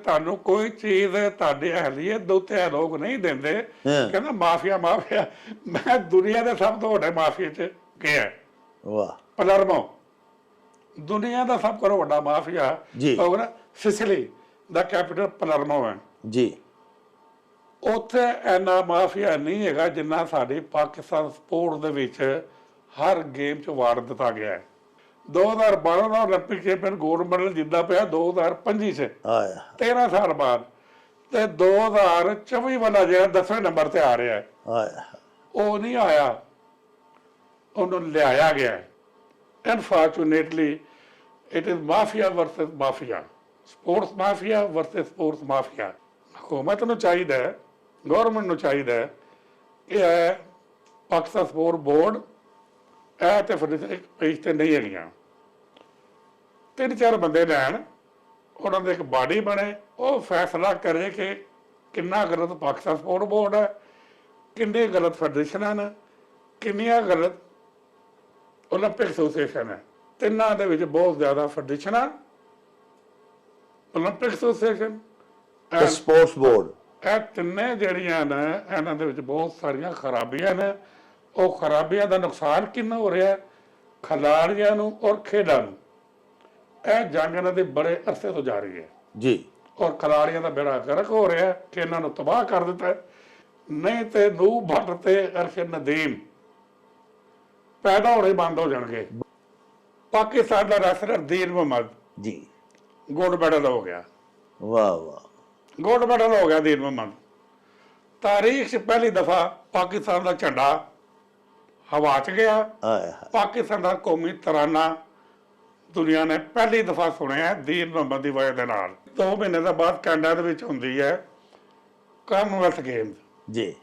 ਤੁਹਾਨੂੰ ਕੋਈ ਚੀਜ਼ ਤੁਹਾਡੀ ਅਹਲੀਅਤ ਦੇ ਉੱਤੇ ਲੋਕ ਨਹੀਂ ਦਿੰਦੇ। ਕਹਿੰਦਾ ਮਾਫੀਆ ਮਾਫੀਆ। ਮੈਂ ਦੁਨੀਆ ਦੇ ਸਭ ਤੋਂ ਵੱਡੇ ਮਾਫੀਆ 'ਚ ਗਿਆ। ਵਾਹ। ਪਲਰਮੋ ਦੁਨੀਆ ਦਾ ਸਭ ਤੋਂ ਵੱਡਾ ਮਾਫੀਆ ਹੋਗਾ ਨਾ, ਸਿਸਲੀ ਦਾ ਕੈਪੀਟਲ ਪਲਰਮੋ ਹੈ ਜੀ। ਉੱਥੇ ਇੰਨਾ ਮਾਫੀਆ ਨਹੀਂ ਹੈਗਾ ਜਿੰਨਾ ਸਾਡੀ ਪਾਕਿਸਤਾਨ ਸਪੋਰਟ ਦੇ ਵਿੱਚ ਹਰ ਗੇਮ 'ਚ ਵਾਰ ਦਿੱਤਾ ਗਿਆ ਹੈ। 2012 ਦਾ ਓਲੰਪਿਕ ਚੈਂਪੀਅਨ ਗੋਲਡ ਮੈਡਲ ਜਿੱਦਾਂ ਪਿਆ 2025 'ਚ 13 ਸਾਲ ਬਾਅਦ, ਤੇ 2024 ਵਾਲਾ ਜਿਹੜਾ 10ਵੇਂ ਨੰਬਰ ਤੇ ਆ ਰਿਹਾ ਹੈ ਉਹ ਨਹੀਂ ਆਇਆ, ਉਹਨੂੰ ਲਿਆਇਆ ਗਿਆ ਹੈ। Unfortunately it is mafia versus mafia, sports mafia versus sports mafia. ਹਕੂਮਤ ਨੂੰ ਚਾਹੀਦਾ ਹੈ, ਗੌਰਮੈਂਟ ਨੂੰ ਚਾਹੀਦਾ ਹੈ ਕਿ ਇਹ ਪਾਕਿਸਤਾਨ ਸਪੋਰਟ ਬੋਰਡ ਇਹ ਤੇ ਫਿਰ ਪੇਜ ਤੇ ਨਹੀਂ ਹੈਗੀਆਂ, 3-4 ਬੰਦੇ ਲੈਣ, ਉਹਨਾਂ ਦੇ ਇੱਕ ਬਾਡੀ ਬਣੇ, ਉਹ ਫੈਸਲਾ ਕਰੇ ਕਿ ਕਿੰਨਾ ਗਲਤ ਪਾਕਿਸਤਾਨ ਸਪੋਰਟ ਬੋਰਡ ਹੈ, ਕਿੰਨੇ ਗਲਤ ਫੈਡਰੇਸ਼ਨਾਂ ਨੇ, ਕਿੰਨੀਆਂ ਗਲਤ ਓਲੰਪਿਕ ਐਸੋਸੀਏਸ਼ਨ ਹੈ। ਤਿੰਨਾਂ ਦੇ ਵਿੱਚ ਬਹੁਤ ਜ਼ਿਆਦਾ ਫੈਡਰੇਸ਼ਨਾਂ, ਓਲੰਪਿਕ ਐਸੋਸੀਏਸ਼ਨ, ਸਪੋਰਟਸ ਬੋਰਡ, ਇਹ ਤਿੰਨੇ ਜਿਹੜੀਆਂ ਨੇ ਇਹਨਾਂ ਦੇ ਵਿੱਚ ਬਹੁਤ ਸਾਰੀਆਂ ਖਰਾਬੀਆਂ ਨੇ। ਉਹ ਖਰਾਬੀਆਂ ਦਾ ਨੁਕਸਾਨ ਕਿੰਨਾ ਹੋ ਰਿਹਾ ਖਿਡਾਰੀਆਂ ਨੂੰ ਔਰ ਖੇਡਾਂ ਨੂੰ। ਇਹ ਜੰਗ ਇਹਨਾਂ ਦੇ ਬੜੇ ਅਰਸੇ ਤੋਂ ਜਾ ਰਹੀ ਹੈ ਜੀ, ਔਰ ਖਿਡਾਰੀਆਂ ਦਾ ਬੇੜਾ ਗਰਕ ਹੋ ਰਿਹਾ ਕਿ ਇਹਨਾਂ ਨੂੰ ਤਬਾਹ ਕਰ ਦਿੱਤਾ ਹੈ। ਨਹੀਂ ਤੇ ਨੂਹ ਭੱਟ ਤੇ ਅਰਸ਼ਦ ਨਦੀਮ ਪੈਦਾ ਹੋਣੇ ਬੰਦ ਹੋ ਜਾਣਗੇ। ਪਾਕਿਸਤਾਨ ਦਾ ਰੈਸਲਰ ਦੀਨ ਮੁਹੰਮਦ ਜੀ ਗੋਲਡ ਮੈਡਲ ਹੋ ਗਿਆ। ਵਾਹ ਵਾਹ, ਗੋਲਡ ਮੈਡਲ ਹੋ ਗਿਆ ਦੀਨ ਮੁਹੰਮਦ। ਤਾਰੀਖ 'ਚ ਪਹਿਲੀ ਦਫਾ ਪਾਕਿਸਤਾਨ ਦਾ ਝੰਡਾ ਹਵਾ 'ਚ ਗਿਆ। ਪਾਕਿਸਤਾਨ ਦਾ ਕੌਮੀ ਤਰਾਨਾ ਦੁਨੀਆ ਨੇ ਪਹਿਲੀ ਦਫਾ ਸੁਣਿਆ ਦੀਨ ਮੁਹੰਮਦ ਦੀ ਵਜ੍ਹਾ ਦੇ ਨਾਲ। 2 ਮਹੀਨੇ ਦਾ ਬਾਅਦ ਕੈਨੇਡਾ ਦੇ ਵਿੱਚ ਹੁੰਦੀ ਹੈ ਕਾਮਨਵੈਲਥ ਗੇਮਸ ਜੀ।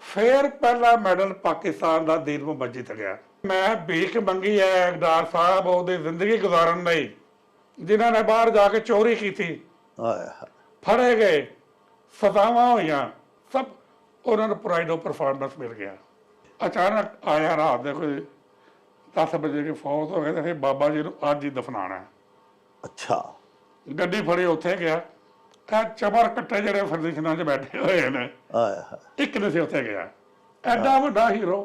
ਫਿਰ ਪਹਿਲਾ ਮੈਡਲ ਪਾਕਿਸਤਾਨ ਦਾ ਦੀਨ ਮੁਹੰਮਦ ਜਿੱਤ ਗਿਆ। ਮੈਂ ਭੀਖ ਮੰਗੀ ਹੈ ਇਕਬਾਲ ਸਾਹਿਬ ਉਹਦੀ ਜ਼ਿੰਦਗੀ ਗੁਜ਼ਾਰਨ ਲਈ, ਜਿਨ੍ਹਾਂ ਨੇ ਬਾਹਰ ਜਾ ਕੇ ਚੋਰੀ ਕੀਤੀ, ਫੜੇ ਗਏ, ਸਜ਼ਾਵਾਂ ਹੋਈਆਂ, ਸਭ ਉਹਨਾਂ ਨੂੰ ਪ੍ਰਾਈਡ ਆਫ ਪਰਫਾਰਮੈਂਸ ਮਿਲ ਗਿਆ। ਅਚਾਨਕ ਆਇਆ ਰਾਤ ਦੇ ਕੋਈ 10 ਵਜੇ ਕੇ ਫੌਤ ਹੋ ਗਏ ਤੇ ਫਿਰ ਬਾਬਾ ਜੀ ਨੂੰ ਅੱਜ ਹੀ ਦਫਨਾਉਣਾ। ਅੱਛਾ, ਗੱਡੀ ਫੜੀ ਉੱਥੇ ਗਿਆ। ਇਹ ਚਬਰ ਕੱਟੇ ਜਿਹੜੇ ਫਰਦਿਸ਼ਨਾਂ 'ਚ ਬੈਠੇ ਹੋਏ ਨੇ, ਇੱਕ ਨੇ ਸੀ ਉੱਥੇ ਗਿਆ। ਐਡਾ ਵੱਡਾ ਹੀਰੋ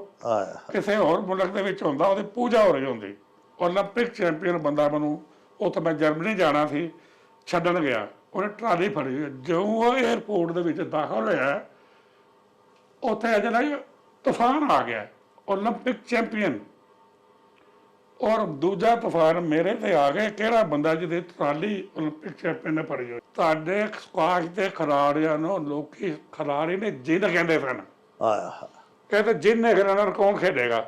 ਕਿਸੇ ਹੋਰ ਮੁਲਕ ਦੇ ਵਿੱਚ ਹੁੰਦਾ, ਉਹਦੀ ਪੂਜਾ ਹੋ ਰਹੀ ਹੁੰਦੀ। ਓਲੰਪਿਕ ਚੈਂਪੀਅਨ ਬੰਦਾ ਮੈਨੂੰ, ਉੱਥੇ ਮੈਂ ਜਰਮਨੀ ਜਾਣਾ ਸੀ, ਛੱਡਣ ਗਿਆ, ਉਹਨੇ ਟਰਾਲੀ ਫੜੀ। ਜਿਉਂ ਉਹ ਏਅਰਪੋਰਟ ਦੇ ਵਿੱਚ ਦਾਖਲ ਹੋਇਆ, ਉੱਥੇ ਅਜੇ ਨਾ ਤੂਫਾਨ ਆ ਗਿਆ, ਓਲੰਪਿਕ ਚੈਂਪੀਅਨ, ਔਰ ਦੂਜਾ ਤੂਫਾਨ ਮੇਰੇ ਤੇ ਆ ਗਏ। ਕਿਹੜਾ ਬੰਦਾ ਜਿਹਦੀ ਟਰਾਲੀ ਓਲੰਪਿਕ ਚੈਂਪੀਅਨ ਨੇ ਫੜੀ ਹੋਈ। ਤੁਹਾਡੇ ਸਕਾਸ਼ ਦੇ ਖਿਡਾਰੀਆਂ ਨੂੰ ਲੋਕੀ ਖਿਡਾਰੀ ਨੇ ਜਿੰਨ ਕਹਿੰਦੇ ਸਨ। ਕਹਿੰਦੇ ਜਿੰਨ ਹੈਗੇ ਨਾਲ ਕੌਣ ਖੇਡੇਗਾ,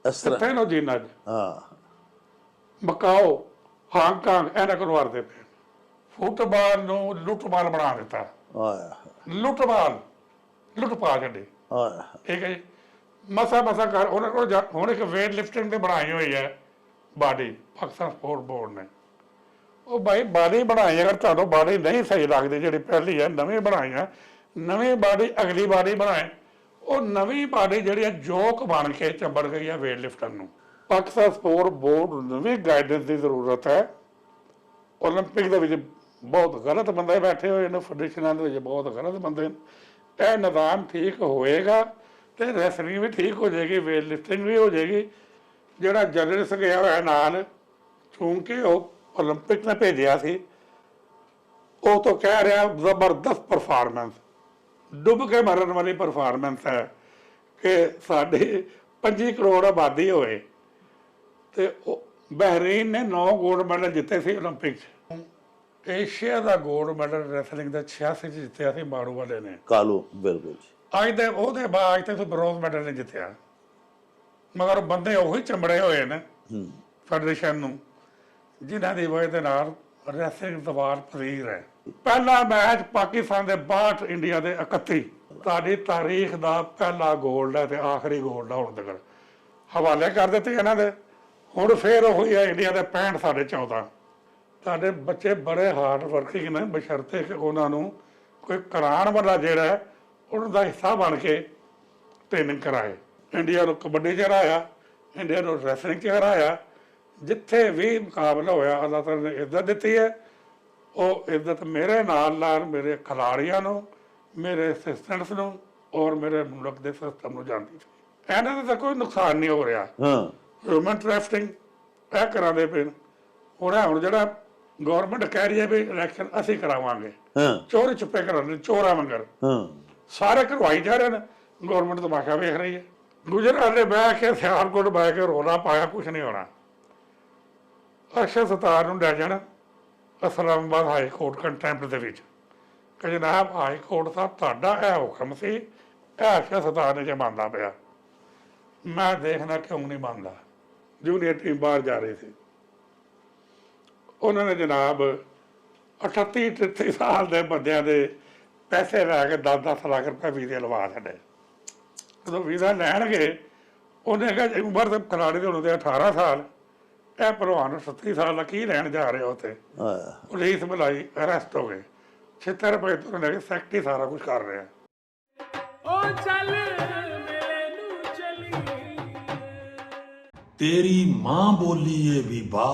ਕਿੱਥੇ ਨੂੰ ਜਿੰਨ ਅੱਜ। ਮਕਾਓ, ਹਾਂਗਕਾਂਗ ਇਹਨਾਂ ਕਰਵਾਰ ਦੇ ਪਏ। ਫੁੱਟਬਾਲ ਨੂੰ ਲੁੱਟਬਾਲ ਬਣਾ ਦਿੱਤਾ। ਲੁੱਟਬਾਲ ਲੁੱਟ ਪਾ ਛੱਡੀ। ਠੀਕ ਹੈ ਜੀ। ਮਸਾ ਕਰ ਉਹਨਾਂ ਕੋਲ ਹੁਣ ਇੱਕ ਵੇਟ ਲਿਫਟਿੰਗ ਤੇ ਬਣਾਈ ਹੋਈ ਹੈ ਬਾਡੀ, ਪਾਕਿਸਤਾਨ ਸਪੋਰਟ ਬੋਰਡ ਨੇ। ਉਹ ਭਾਈ ਬਾਡੀ ਬਣਾਈ, ਅਗਰ ਤੁਹਾਨੂੰ ਬਾਡੀ ਨਹੀਂ ਸਹੀ ਲੱਗਦੀ ਜਿਹੜੀ ਪਹਿਲੀ ਹੈ, ਨਵੀਂ ਬਣਾਈ ਹੈ, ਨਵੀਂ ਬਾਡੀ ਅਗਲੀ ਬਾਡੀ ਬਣਾਏ। ਉਹ ਨਵੀਂ ਬਾਡੀ ਜਿਹੜੀ ਹੈ ਜੋਕ ਬਣ ਕੇ ਚੰਬੜ ਗਈ ਹੈ ਵੇਟ ਲਿਫਟਰ ਨੂੰ। ਪਾਕਿਸਤਾਨ ਸਪੋਰਟ ਬੋਰਡ ਨੂੰ ਵੀ ਗਾਈਡੈਂਸ ਦੀ ਜ਼ਰੂਰਤ ਹੈ। ਓਲੰਪਿਕ ਦੇ ਵਿੱਚ ਬਹੁਤ ਗਲਤ ਬੰਦੇ ਬੈਠੇ ਹੋਏ ਨੇ, ਫੈਡਰੇਸ਼ਨਾਂ ਦੇ ਵਿੱਚ ਬਹੁਤ ਗਲਤ ਬੰਦੇ ਨੇ। ਇਹ ਨਿਜ਼ਾਮ ਠੀਕ ਹੋਏਗਾ ਤੇ ਰੈਸਲਿੰਗ ਵੀ ਠੀਕ ਹੋ ਜਾਏਗੀ, ਵੇਟ ਲਿਫਟਿੰਗ ਵੀ ਹੋ ਜਾਏਗੀ। ਜਿਹੜਾ ਜਰਨਲਿਸਟ ਗਿਆ ਹੋਇਆ ਨਾਲ, ਕਿਉਂਕਿ ਉਹ ਓਲੰਪਿਕ ਨੇ ਭੇਜਿਆ ਸੀ, ਉਹ ਤੋਂ ਕਹਿ ਰਿਹਾ ਜ਼ਬਰਦਸਤ ਪਰਫਾਰਮੈਂਸ, ਡੁੱਬ ਕੇ ਮਰਨ ਵਾਲੀ ਪਰਫਾਰਮੈਂਸ ਹੈ ਕਿ ਸਾਡੀ 25 ਕਰੋੜ ਆਬਾਦੀ ਹੋਏ। ਤੇ ਬਹਿਰੀਨ ਨੇ 9 ਗੋਲਡ ਮੈਡਲ ਜਿੱਤੇ ਸੀ ਓਲੰਪਿਕ 'ਚ। ਏਸ਼ੀਆ ਦਾ ਗੋਲਡ ਮੈਡਲ ਰੈਸਲਿੰਗ ਦਾ 86 'ਚ ਜਿੱਤਿਆ ਸੀ ਮਾਰੂ ਵਾਲੇ ਨੇ, ਕਾਲੂ। ਬਿਲਕੁਲ। ਅੱਜ ਦੇ ਉਹਦੇ ਬਾਅਦ ਤੇ ਬ੍ਰੋਂਜ਼ ਮੈਡਲ ਨੇ ਜਿੱਤਿਆ, ਮਗਰ ਬੰਦੇ ਉਹੀ ਚੰਬੜੇ ਹੋਏ ਨੇ ਫੈਡਰੇਸ਼ਨ ਨੂੰ, ਜਿਨ੍ਹਾਂ ਦੀ ਵਜ੍ਹਾ ਦੇ ਨਾਲ ਰੈਸਲਿੰਗ ਦਵਾਰ ਫਰੀਰ ਹੈ। ਪਹਿਲਾ ਮੈਚ ਪਾਕਿਸਤਾਨ ਦੇ 62, ਇੰਡੀਆ ਦੇ 31। ਤੁਹਾਡੀ ਤਾਰੀਖ ਦਾ ਪਹਿਲਾ ਗੋਲਡ ਹੈ ਤੇ ਆਖਰੀ ਗੋਲਡ ਹੈ ਹੁਣ ਤੱਕ। ਹਵਾਲੇ ਕਰ ਦਿੱਤੇ ਇਹਨਾਂ ਦੇ। ਹੁਣ ਫੇਰ ਉਹੀ ਹੈ ਇੰਡੀਆ ਦੇ 65, ਸਾਡੇ 14। ਤੁਹਾਡੇ ਬੱਚੇ ਬੜੇ ਹਾਰਡ ਵਰਕਿੰਗ ਨੇ, ਬਸ਼ਰਤੇ ਕਿ ਉਹਨਾਂ ਨੂੰ ਕੋਈ ਕਰਾਉਣ ਵਾਲਾ ਜਿਹੜਾ ਉਹਨਾਂ ਦਾ ਹਿੱਸਾ ਬਣ ਕੇ ਟ੍ਰੇਨਿੰਗ ਕਰਾਏ। ਇੰਡੀਆ ਨੂੰ ਕਬੱਡੀ 'ਚ ਹਰਾਇਆ, ਇੰਡੀਆ ਨੂੰ ਰੈਸਲਿੰਗ 'ਚ ਹਰਾਇਆ। ਜਿੱਥੇ ਵੀ ਮੁਕਾਬਲਾ ਹੋਇਆ ਅੱਲਾਹ ਤਾਲਾ ਨੇ ਇੱਜ਼ਤ ਦਿੱਤੀ ਹੈ, ਉਹ ਇੱਜ਼ਤ ਮੇਰੇ ਨਾਲ ਮੇਰੇ ਖਿਡਾਰੀਆਂ ਨੂੰ, ਮੇਰੇ ਅਸਿਸਟੈਂਟਸ ਨੂੰ ਔਰ ਮੇਰੇ ਮੁਲਕ ਦੇ ਸਿਸਟਮ ਨੂੰ ਜਾਂਦੀ ਸੀ। ਇਹਨਾਂ ਦਾ ਤਾਂ ਕੋਈ ਨੁਕਸਾਨ ਨਹੀਂ ਹੋ ਰਿਹਾ। ਹਿਊਮਨ ਟ੍ਰੈਫਿਕਿੰਗ ਇਹ ਕਰਾਉਂਦੇ ਪਏ ਹੁਣ ਜਿਹੜਾ ਗੌਰਮੈਂਟ ਕਹਿ ਰਹੀ ਹੈ ਵੀ ਇਲੈਕਸ਼ਨ ਅਸੀਂ ਕਰਾਵਾਂਗੇ, ਚੋਰੀ ਛੁਪੇ ਕਰਾਉਂਦੇ ਚੋਰਾਂ ਵਾਂਗਰ ਸਾਰੇ ਕਰਵਾਈ ਜਾ ਰਹੇ ਨੇ। ਗੌਰਮੈਂਟ ਤਮਾਸ਼ਾ ਵੇਖ ਰਹੀ ਹੈ। ਗੁਜਰਾਤ ਦੇ ਬਹਿ ਕੇ ਸਿਆਲਕੋਟ ਬਹਿ ਕੇ ਰੋਲਾ ਪਾਇਆ, ਕੁਛ ਨਹੀਂ ਹੋਣਾ। ਅਕਸ਼ਰ ਸਤਾਰ ਨੂੰ ਲੈ ਜਾਣਾ ਇਸਲਾਮਾਬਾਦ ਹਾਈ ਕੋਰਟ ਕੰਟੈਂਪਟ ਦੇ ਵਿੱਚ ਕਿ ਜਨਾਬ ਹਾਈ ਕੋਰਟ ਸਾਹਿਬ ਤੁਹਾਡਾ ਇਹ ਹੁਕਮ ਸੀ, ਇਹ ਅਕਸ਼ਰ ਸਤਾਰ ਨੇ ਜੇ ਮੰਨਦਾ ਪਿਆ। ਮੈਂ ਦੇਖਣਾ ਕਿਉਂ ਨਹੀਂ ਮੰਨਦਾ। ਜੂਨੀਅਰ ਟੀਮ ਬਾਹਰ ਜਾ ਰਹੀ ਸੀ, ਉਹਨਾਂ ਨੇ ਜਨਾਬ 38-33 ਸਾਲ ਦੇ ਬੰਦਿਆਂ ਦੇ ਪੈਸੇ ਲੈ ਕੇ 10-10 ਲੱਖ ਰੁਪਏ ਵੀਜ਼ੇ ਲਵਾ ਛੱਡੇ। ਜਦੋਂ ਵੀਜ਼ਾ ਲੈਣਗੇ ਉਹਨੇ ਕਿਹਾ ਉਮਰ ਦੇ ਖਿਡਾਰੀ ਦੇ ਹੁੰਦੇ 18 ਸਾਲ, ਇਹ ਭਲਵਾਨ 37 ਸਾਲ ਦਾ ਕੀ ਲੈਣ ਜਾ ਰਹੇ ਹੋ ਉੱਥੇ। ਪੁਲਿਸ ਬੁਲਾਈ, ਅਰੈਸਟ ਹੋ ਗਏ। 76 ਰੁਪਏ ਤੋਂ ਲੈ ਕੇ ਸੈਕਟਰੀ ਸਾਰਾ ਕੁਝ ਕਰ ਰਿਹਾ। ਤੇਰੀ ਮਾਂ ਬੋਲੀ ਏ ਵੀ ਬਾ,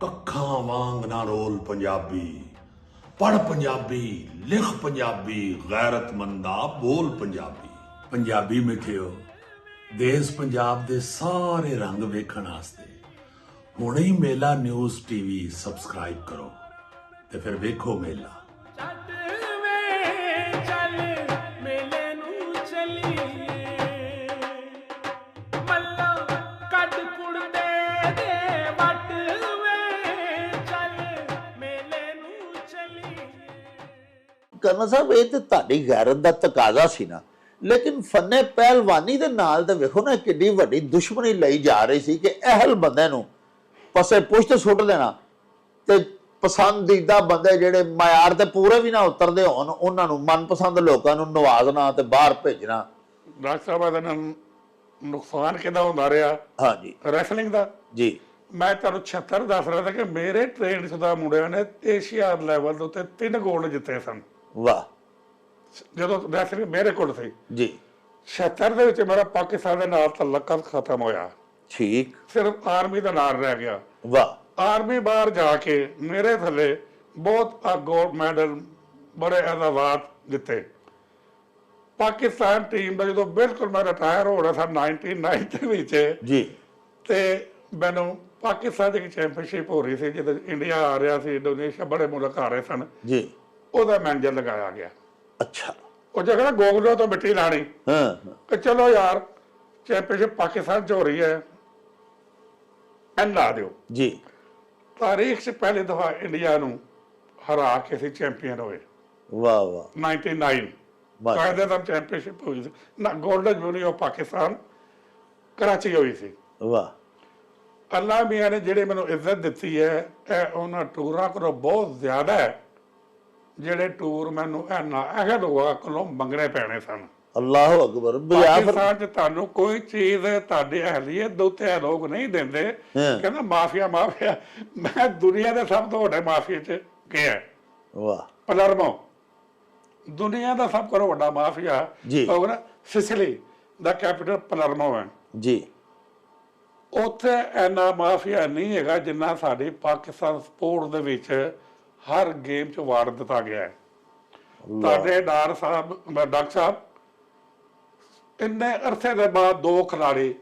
ਕੱਖਾਂ ਵਾਂਗ ਨਾ ਰੋਲ ਪੰਜਾਬੀ, ਪੜ ਪੰਜਾਬੀ, ਲਿਖ ਪੰਜਾਬੀ, ਗੈਰਤਮੰਦਾ ਬੋਲ ਪੰਜਾਬੀ। ਪੰਜਾਬੀ ਮਿੱਠਿਓ, ਦੇਸ਼ ਪੰਜਾਬ ਦੇ ਸਾਰੇ ਰੰਗ ਵੇਖਣ ਵਾਸਤੇ ਹੁਣੇ ਹੀ ਮੇਲਾ ਨਿਊਜ਼ ਟੀਵੀ ਸਬਸਕ੍ਰਾਈਬ ਕਰੋ ਤੇ ਫਿਰ ਵੇਖੋ ਮੇਲਾ। ਕਰਨਾ ਸਾਹਿਬ, ਇਹ ਤੇ ਤੁਹਾਡੀ ਗੈਰਤ ਦਾ ਤਕਾਜ਼ਾ ਸੀ ਨਾ, ਲੇਕਿਨ ਫੰਨੇ ਪਹਿਲਵਾਨੀ ਦੇ ਨਾਲ ਤਾਂ ਵੇਖੋ ਨਾ ਕਿੰਨੀ ਵੱਡੀ ਦੁਸ਼ਮਣੀ ਲਈ ਜਾ ਰਹੀ ਸੀ ਕਿ ਅਹਿਲ ਬੰਦੇ ਨੂੰ ਪਸੇ ਪੁਸ਼ਤ ਸੁੱਟ ਦੇਣਾ ਤੇ ਪਸੰਦੀਦਾ ਬੰਦੇ ਜਿਹੜੇ ਮਿਆਰ ਤੇ ਪੂਰੇ ਵੀ ਨਾ ਉਤਰਦੇ ਹੋਣ ਉਹਨਾਂ ਨੂੰ ਮਨਪਸੰਦ ਲੋਕਾਂ ਨੂੰ ਨਵਾਜ਼ਣਾ ਤੇ ਬਾਹਰ ਭੇਜਣਾ। ਡਾਕਟਰ ਸਾਹਿਬ ਦਾ ਨੁਕਸਾਨ ਕਿਹਦਾ ਹੁੰਦਾ ਰਿਹਾ? ਹਾਂਜੀ, ਰੈਸਲਿੰਗ ਦਾ ਜੀ। ਮੈਂ ਤੁਹਾਨੂੰ 76 ਦੱਸ ਰਿਹਾ ਸੀ ਕਿ ਮੇਰੇ ਟ੍ਰੇਨ ਸ਼ੁਦਾ ਮੁੰਡਿਆਂ ਨੇ ਏਸ਼ੀਆ ਲੈਵਲ ਦੇ ਉੱਤੇ 3 ਗੋਲਡ ਜਿੱਤੇ ਸਨ। ਵਾਹ। ਜਦੋਂ ਰੈਸਲਿੰਗ ਮੇਰੇ ਕੋਲ ਸੀ ਜੀ, 76 ਦੇ ਵਿੱਚ ਮੇਰਾ ਪਾਕਿਸਤਾਨ ਦੇ ਨਾਲ ਤਲਕ ਖਤਮ ਹੋਇਆ। ਠੀਕ। ਸਿਰਫ ਆਰਮੀ ਦਾ ਨਾਮ ਰਹਿ ਗਿਆ। ਵਾਹ। ਆਰਮੀ ਬਾਹਰ ਜਾ ਕੇ ਮੇਰੇ ਥੱਲੇ ਬਹੁਤ ਗੋਲਡ ਮੈਡਲ, ਬੜੇ ਐਵਾਰਡ ਜਿੱਤੇ। ਪਾਕਿਸਤਾਨ ਟੀਮ ਦਾ ਜਦੋਂ ਬਿਲਕੁਲ ਮੈਂ ਰਿਟਾਇਰ ਹੋ ਰਿਹਾ ਸੀ 99 ਦੇ ਵਿੱਚ ਜੀ, ਤੇ ਮੈਨੂੰ ਪਾਕਿਸਤਾਨ ਦੀ ਚੈਂਪੀਅਨਸ਼ਿਪ ਹੋ ਰਹੀ ਸੀ, ਜਦੋਂ ਇੰਡੀਆ ਆ ਰਿਹਾ ਸੀ, ਇੰਡੋਨੇਸ਼ੀਆ, ਬੜੇ ਮੁਲਕ ਆ ਰਹੇ ਸਨ ਜੀ, ਉਹਦਾ ਮੈਨੇਜਰ ਲਗਾਇਆ ਗਿਆ। ਅੱਛਾ। ਉਹ ਜਗ੍ਹਾ ਗੋਗਲੋਂ ਤੋਂ ਮਿੱਟੀ ਲਾਣੀ ਕਿ ਚਲੋ ਯਾਰ ਚੈਂਪੀਅਨਸ਼ਿਪ ਪਾਕਿਸਤਾਨ 'ਚ ਹੋ ਰਹੀ ਹੈ, ਐਨ ਲਾ ਦਿਓ ਜੀ। ਤਾਰੀਖ 'ਚ ਪਹਿਲੀ ਦਫਾ ਇੰਡੀਆ ਨੂੰ ਹਰਾ ਕੇ ਅਸੀਂ ਚੈਂਪੀਅਨ ਹੋਏ। ਵਾਹ ਵਾਹ। 99 ਕਾਇਦੇ ਦਾ ਚੈਂਪੀਅਨਸ਼ਿਪ ਹੋਈ ਸੀ ਨਾ, ਗੋਲਡਨ ਜੂਬਲੀ ਆਫ ਪਾਕਿਸਤਾਨ ਕਰਾਚੀ ਹੋਈ ਸੀ। ਵਾਹ। ਅੱਲਾ ਮੀਆਂ ਨੇ ਜਿਹੜੇ ਮੈਨੂੰ ਇੱਜ਼ਤ ਦਿੱਤੀ ਹੈ, ਇਹ ਉਹਨਾਂ ਟੂਰਾਂ ਕੋਲੋਂ ਬਹੁਤ ਜ਼ਿਆਦਾ ਹੈ, ਜਿਹੜੇ ਟੂਰ ਮੈਨੂੰ ਇਹ ਲੋਕਾਂ ਕੋਲੋਂ ਮੰਗਣੇ ਪੈਣੇ ਸਨ। ਅੱਲਾਹੁ ਅਕਬਰ। ਪਾਕਿਸਤਾਨ 'ਚ ਤੁਹਾਨੂੰ ਕੋਈ ਚੀਜ਼ ਤੁਹਾਡੀ ਅਹਲੀਅਤ ਦੇ ਉੱਤੇ ਲੋਕ ਨਹੀਂ ਦਿੰਦੇ। ਕਹਿੰਦਾ ਮਾਫੀਆ ਮਾਫੀਆ। ਮੈਂ ਦੁਨੀਆ ਦੇ ਸਭ ਤੋਂ ਵੱਡੇ ਮਾਫੀਆ 'ਚ ਗਿਆ। ਵਾਹ। ਪਲਰਮੋ ਦੁਨੀਆ ਦਾ ਸਭ ਤੋਂ ਵੱਡਾ ਮਾਫੀਆ ਹੋਊ ਨਾ, ਸਿਸਲੀ ਦਾ ਕੈਪੀਟਲ ਪਲਰਮੋ ਹੈ ਜੀ। ਉੱਥੇ ਇੰਨਾ ਮਾਫੀਆ ਨਹੀਂ ਹੈਗਾ ਜਿੰਨਾ ਸਾਡੀ ਪਾਕਿਸਤਾਨ ਸਪੋਰਟ ਦੇ ਵਿੱਚ ਹਰ ਗੇਮ 'ਚ ਵਾਰ ਦਿੱਤਾ ਗਿਆ ਹੈ। ਤੁਹਾਡੇ ਡਾਕਟਰ ਸਾਹਿਬ ਇੰਨੇ ਅਰਸੇ ਦੇ ਬਾਅਦ 2 ਖਿਡਾਰੀ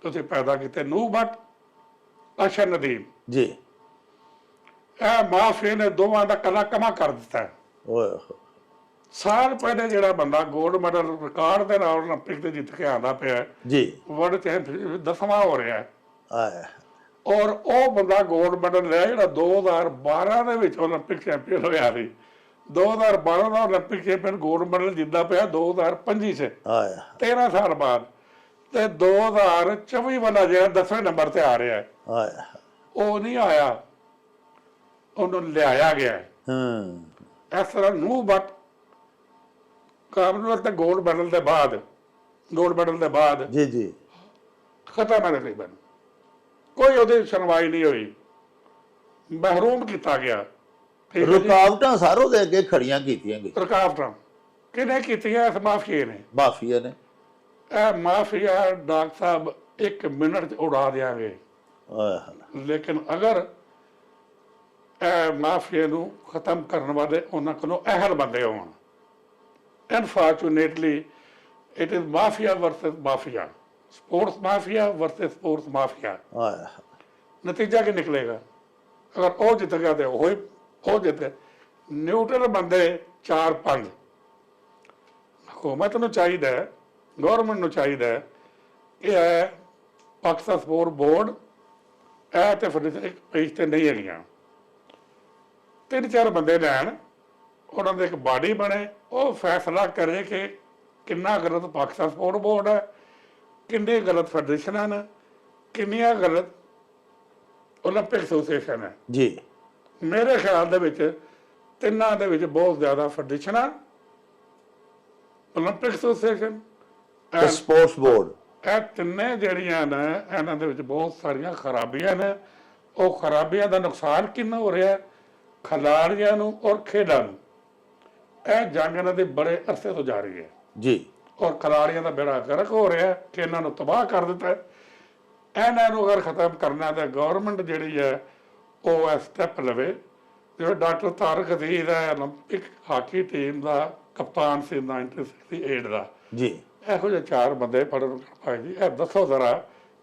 ਤੁਸੀਂ ਪੈਦਾ ਕੀਤੇ, ਨੂਹ ਭੱਟ, ਅਸ਼ਰ ਨਦੀਮ ਜੀ। ਇਹ ਮਾਫੀਆ ਨੇ ਦੋਵਾਂ ਦਾ ਕਲਾ ਕਮਾ ਕਰ ਦਿੱਤਾ। ਸਾਲ ਪਹਿਲੇ ਜਿਹੜਾ ਬੰਦਾ ਗੋਲਡ ਮੈਡਲ ਰਿਕਾਰਡ ਦੇ ਨਾਲ ਓਲੰਪਿਕ ਤੇ ਜਿੱਤ ਕੇ ਆਉਂਦਾ ਪਿਆ ਜੀ, ਵਰਲਡ ਚੈਂਪੀਅਨਸ਼ਿਪ 10ਵਾਂ ਹੋ ਰਿਹਾ ਔਰ ਉਹ ਬੰਦਾ ਗੋਲਡ ਮੈਡਲ ਲਿਆ ਜਿਹੜਾ 2012 ਦੇ ਵਿੱਚ ਓਲੰਪਿਕ ਚੈਂਪੀਅਨ ਹੋਇਆ ਸੀ। 2012 ਦਾ ਓਲੰਪਿਕ ਚੈਂਪੀਅਨ ਗੋਲਡ ਮੈਡਲ ਜਿੱਤਦਾ ਪਿਆ 2025 ਚ 13 ਸਾਲ ਬਾਅਦ, ਤੇ 2024 ਵਾਲਾ ਜਿਹੜਾ 10ਵੇਂ ਨੰਬਰ ਤੇ ਆ ਰਿਹਾ ਉਹ ਨਹੀਂ ਆਇਆ, ਉਹਨੂੰ ਲਿਆਇਆ ਗਿਆ। ਇਸ ਤਰ੍ਹਾਂ ਨੂਹ ਭੱਟ ਕਾਮਨਵੈਲਥ ਤੇ ਗੋਲਡ ਮੈਡਲ ਦੇ ਬਾਅਦ ਜੀ ਜੀ ਖਤਮ ਹੈ ਤਕਰੀਬਨ, ਕੋਈ ਉਹਦੀ ਸੁਣਵਾਈ ਨਹੀਂ ਹੋਈ, ਮਹਿਰੂਮ ਕੀਤਾ ਗਿਆ। ਰੁਕਾਵਟਾਂ ਸਾਰੋਂ ਦੇ ਅੱਗੇ ਖੜੀਆਂ ਕੀਤੀਆਂ ਗਈਆਂ। ਰੁਕਾਵਟਾਂ ਕਿਹਨੇ ਕੀਤੀਆਂ? ਇਸ ਮਾਫੀਏ ਨੇ। ਮਾਫੀਆ ਨੇ। ਇਹ ਮਾਫੀਆ ਡਾਕਟਰ ਸਾਹਿਬ 1 ਮਿੰਟ 'ਚ ਉਡਾ ਦਿਆਂਗੇ, ਲੇਕਿਨ ਅਗਰ ਇਹ ਮਾਫੀਆ ਨੂੰ ਖਤਮ ਕਰਨ ਵਾਲੇ ਉਹਨਾਂ ਕੋਲੋਂ ਅਹਿਲ ਬੰਦੇ ਹੋਣ। Unfortunately, it is mafia versus mafia, sports mafia versus sports mafia। ਆਏ ਨਤੀਜਾ ਕੀ ਨਿਕਲੇਗਾ? ਅਗਰ ਉਹ ਜਿੱਤ ਗਿਆ ਤੇ ਉਹ ਜਿੱਤੇ। ਨਿਊਟਰਲ ਬੰਦੇ 4-5 ਹਕੂਮਤ ਨੂੰ ਚਾਹੀਦਾ ਹੈ, ਗੌਰਮੈਂਟ ਨੂੰ ਚਾਹੀਦਾ ਹੈ ਕਿ ਇਹ ਪਾਕਿਸਤਾਨ ਸਪੋਰਟ ਬੋਰਡ ਇਹ ਤੇ ਫਿਰ ਪੇਜ ਤੇ ਨਹੀਂ ਹੈਗੀਆਂ, 3-4 ਬੰਦੇ ਲੈਣ, ਉਹਨਾਂ ਦੇ ਇੱਕ ਬਾਡੀ ਬਣੇ, ਉਹ ਫੈਸਲਾ ਕਰੇ ਕਿ ਕਿੰਨਾ ਗਲਤ ਪਾਕਿਸਤਾਨ ਸਪੋਰਟ ਬੋਰਡ ਹੈ, ਕਿੰਨੇ ਗਲਤ ਫੈਡਰੇਸ਼ਨਾਂ ਨੇ, ਕਿੰਨੀਆਂ ਗਲਤ ਓਲੰਪਿਕ ਐਸੋਸੀਏਸ਼ਨ ਹੈ। ਜੀ ਮੇਰੇ ਖਿਆਲ ਦੇ ਵਿੱਚ ਤਿੰਨਾਂ ਦੇ ਵਿੱਚ ਬਹੁਤ ਜ਼ਿਆਦਾ ਫੈਡਰੇਸ਼ਨਾਂ, ਓਲੰਪਿਕ ਐਸੋਸੀਏਸ਼ਨ, ਸਪੋਰਟਸ ਬੋਰਡ, ਇਹ ਤਿੰਨੇ ਜਿਹੜੀਆਂ ਨੇ ਇਹਨਾਂ ਦੇ ਵਿੱਚ ਬਹੁਤ ਸਾਰੀਆਂ ਖਰਾਬੀਆਂ ਨੇ। ਉਹ ਖਰਾਬੀਆਂ ਦਾ ਨੁਕਸਾਨ ਕਿੰਨਾ ਹੋ ਰਿਹਾ? ਖਿਡਾਰੀਆਂ ਨੂੰ ਔਰ ਖੇਡਾਂ ਨੂੰ। ਇਹ ਜੰਗ ਇਹਨਾਂ ਦੀ ਬੜੇ ਅਰਸੇ ਤੋਂ ਜਾ ਰਹੀ ਹੈ ਜੀ, ਔਰ ਖਿਡਾਰੀਆਂ ਦਾ ਬੇੜਾ ਗਰਕ ਹੋ ਰਿਹਾ ਕਿ ਇਹਨਾਂ ਨੂੰ ਤਬਾਹ ਕਰ ਦਿੱਤਾ ਹੈ। ਇਹਨਾਂ ਨੂੰ ਅਗਰ ਖਤਮ ਕਰਨਾ ਤਾਂ ਗੌਰਮੈਂਟ ਜਿਹੜੀ ਹੈ ਉਹ ਇਹ ਸਟੈਪ ਲਵੇ। ਜਿਵੇਂ ਡਾਕਟਰ ਤਾਰਕ ਅਜ਼ੀਜ਼ ਹੈ, ਓਲੰਪਿਕ ਹਾਕੀ ਟੀਮ ਦਾ ਕਪਤਾਨ ਸੀ 1968 ਦਾ। ਜੀ ਇਹੋ ਜਿਹੇ 4 ਬੰਦੇ ਪੜਨ ਭਾਈ ਜੀ, ਇਹ ਦੱਸੋ ਜ਼ਰਾ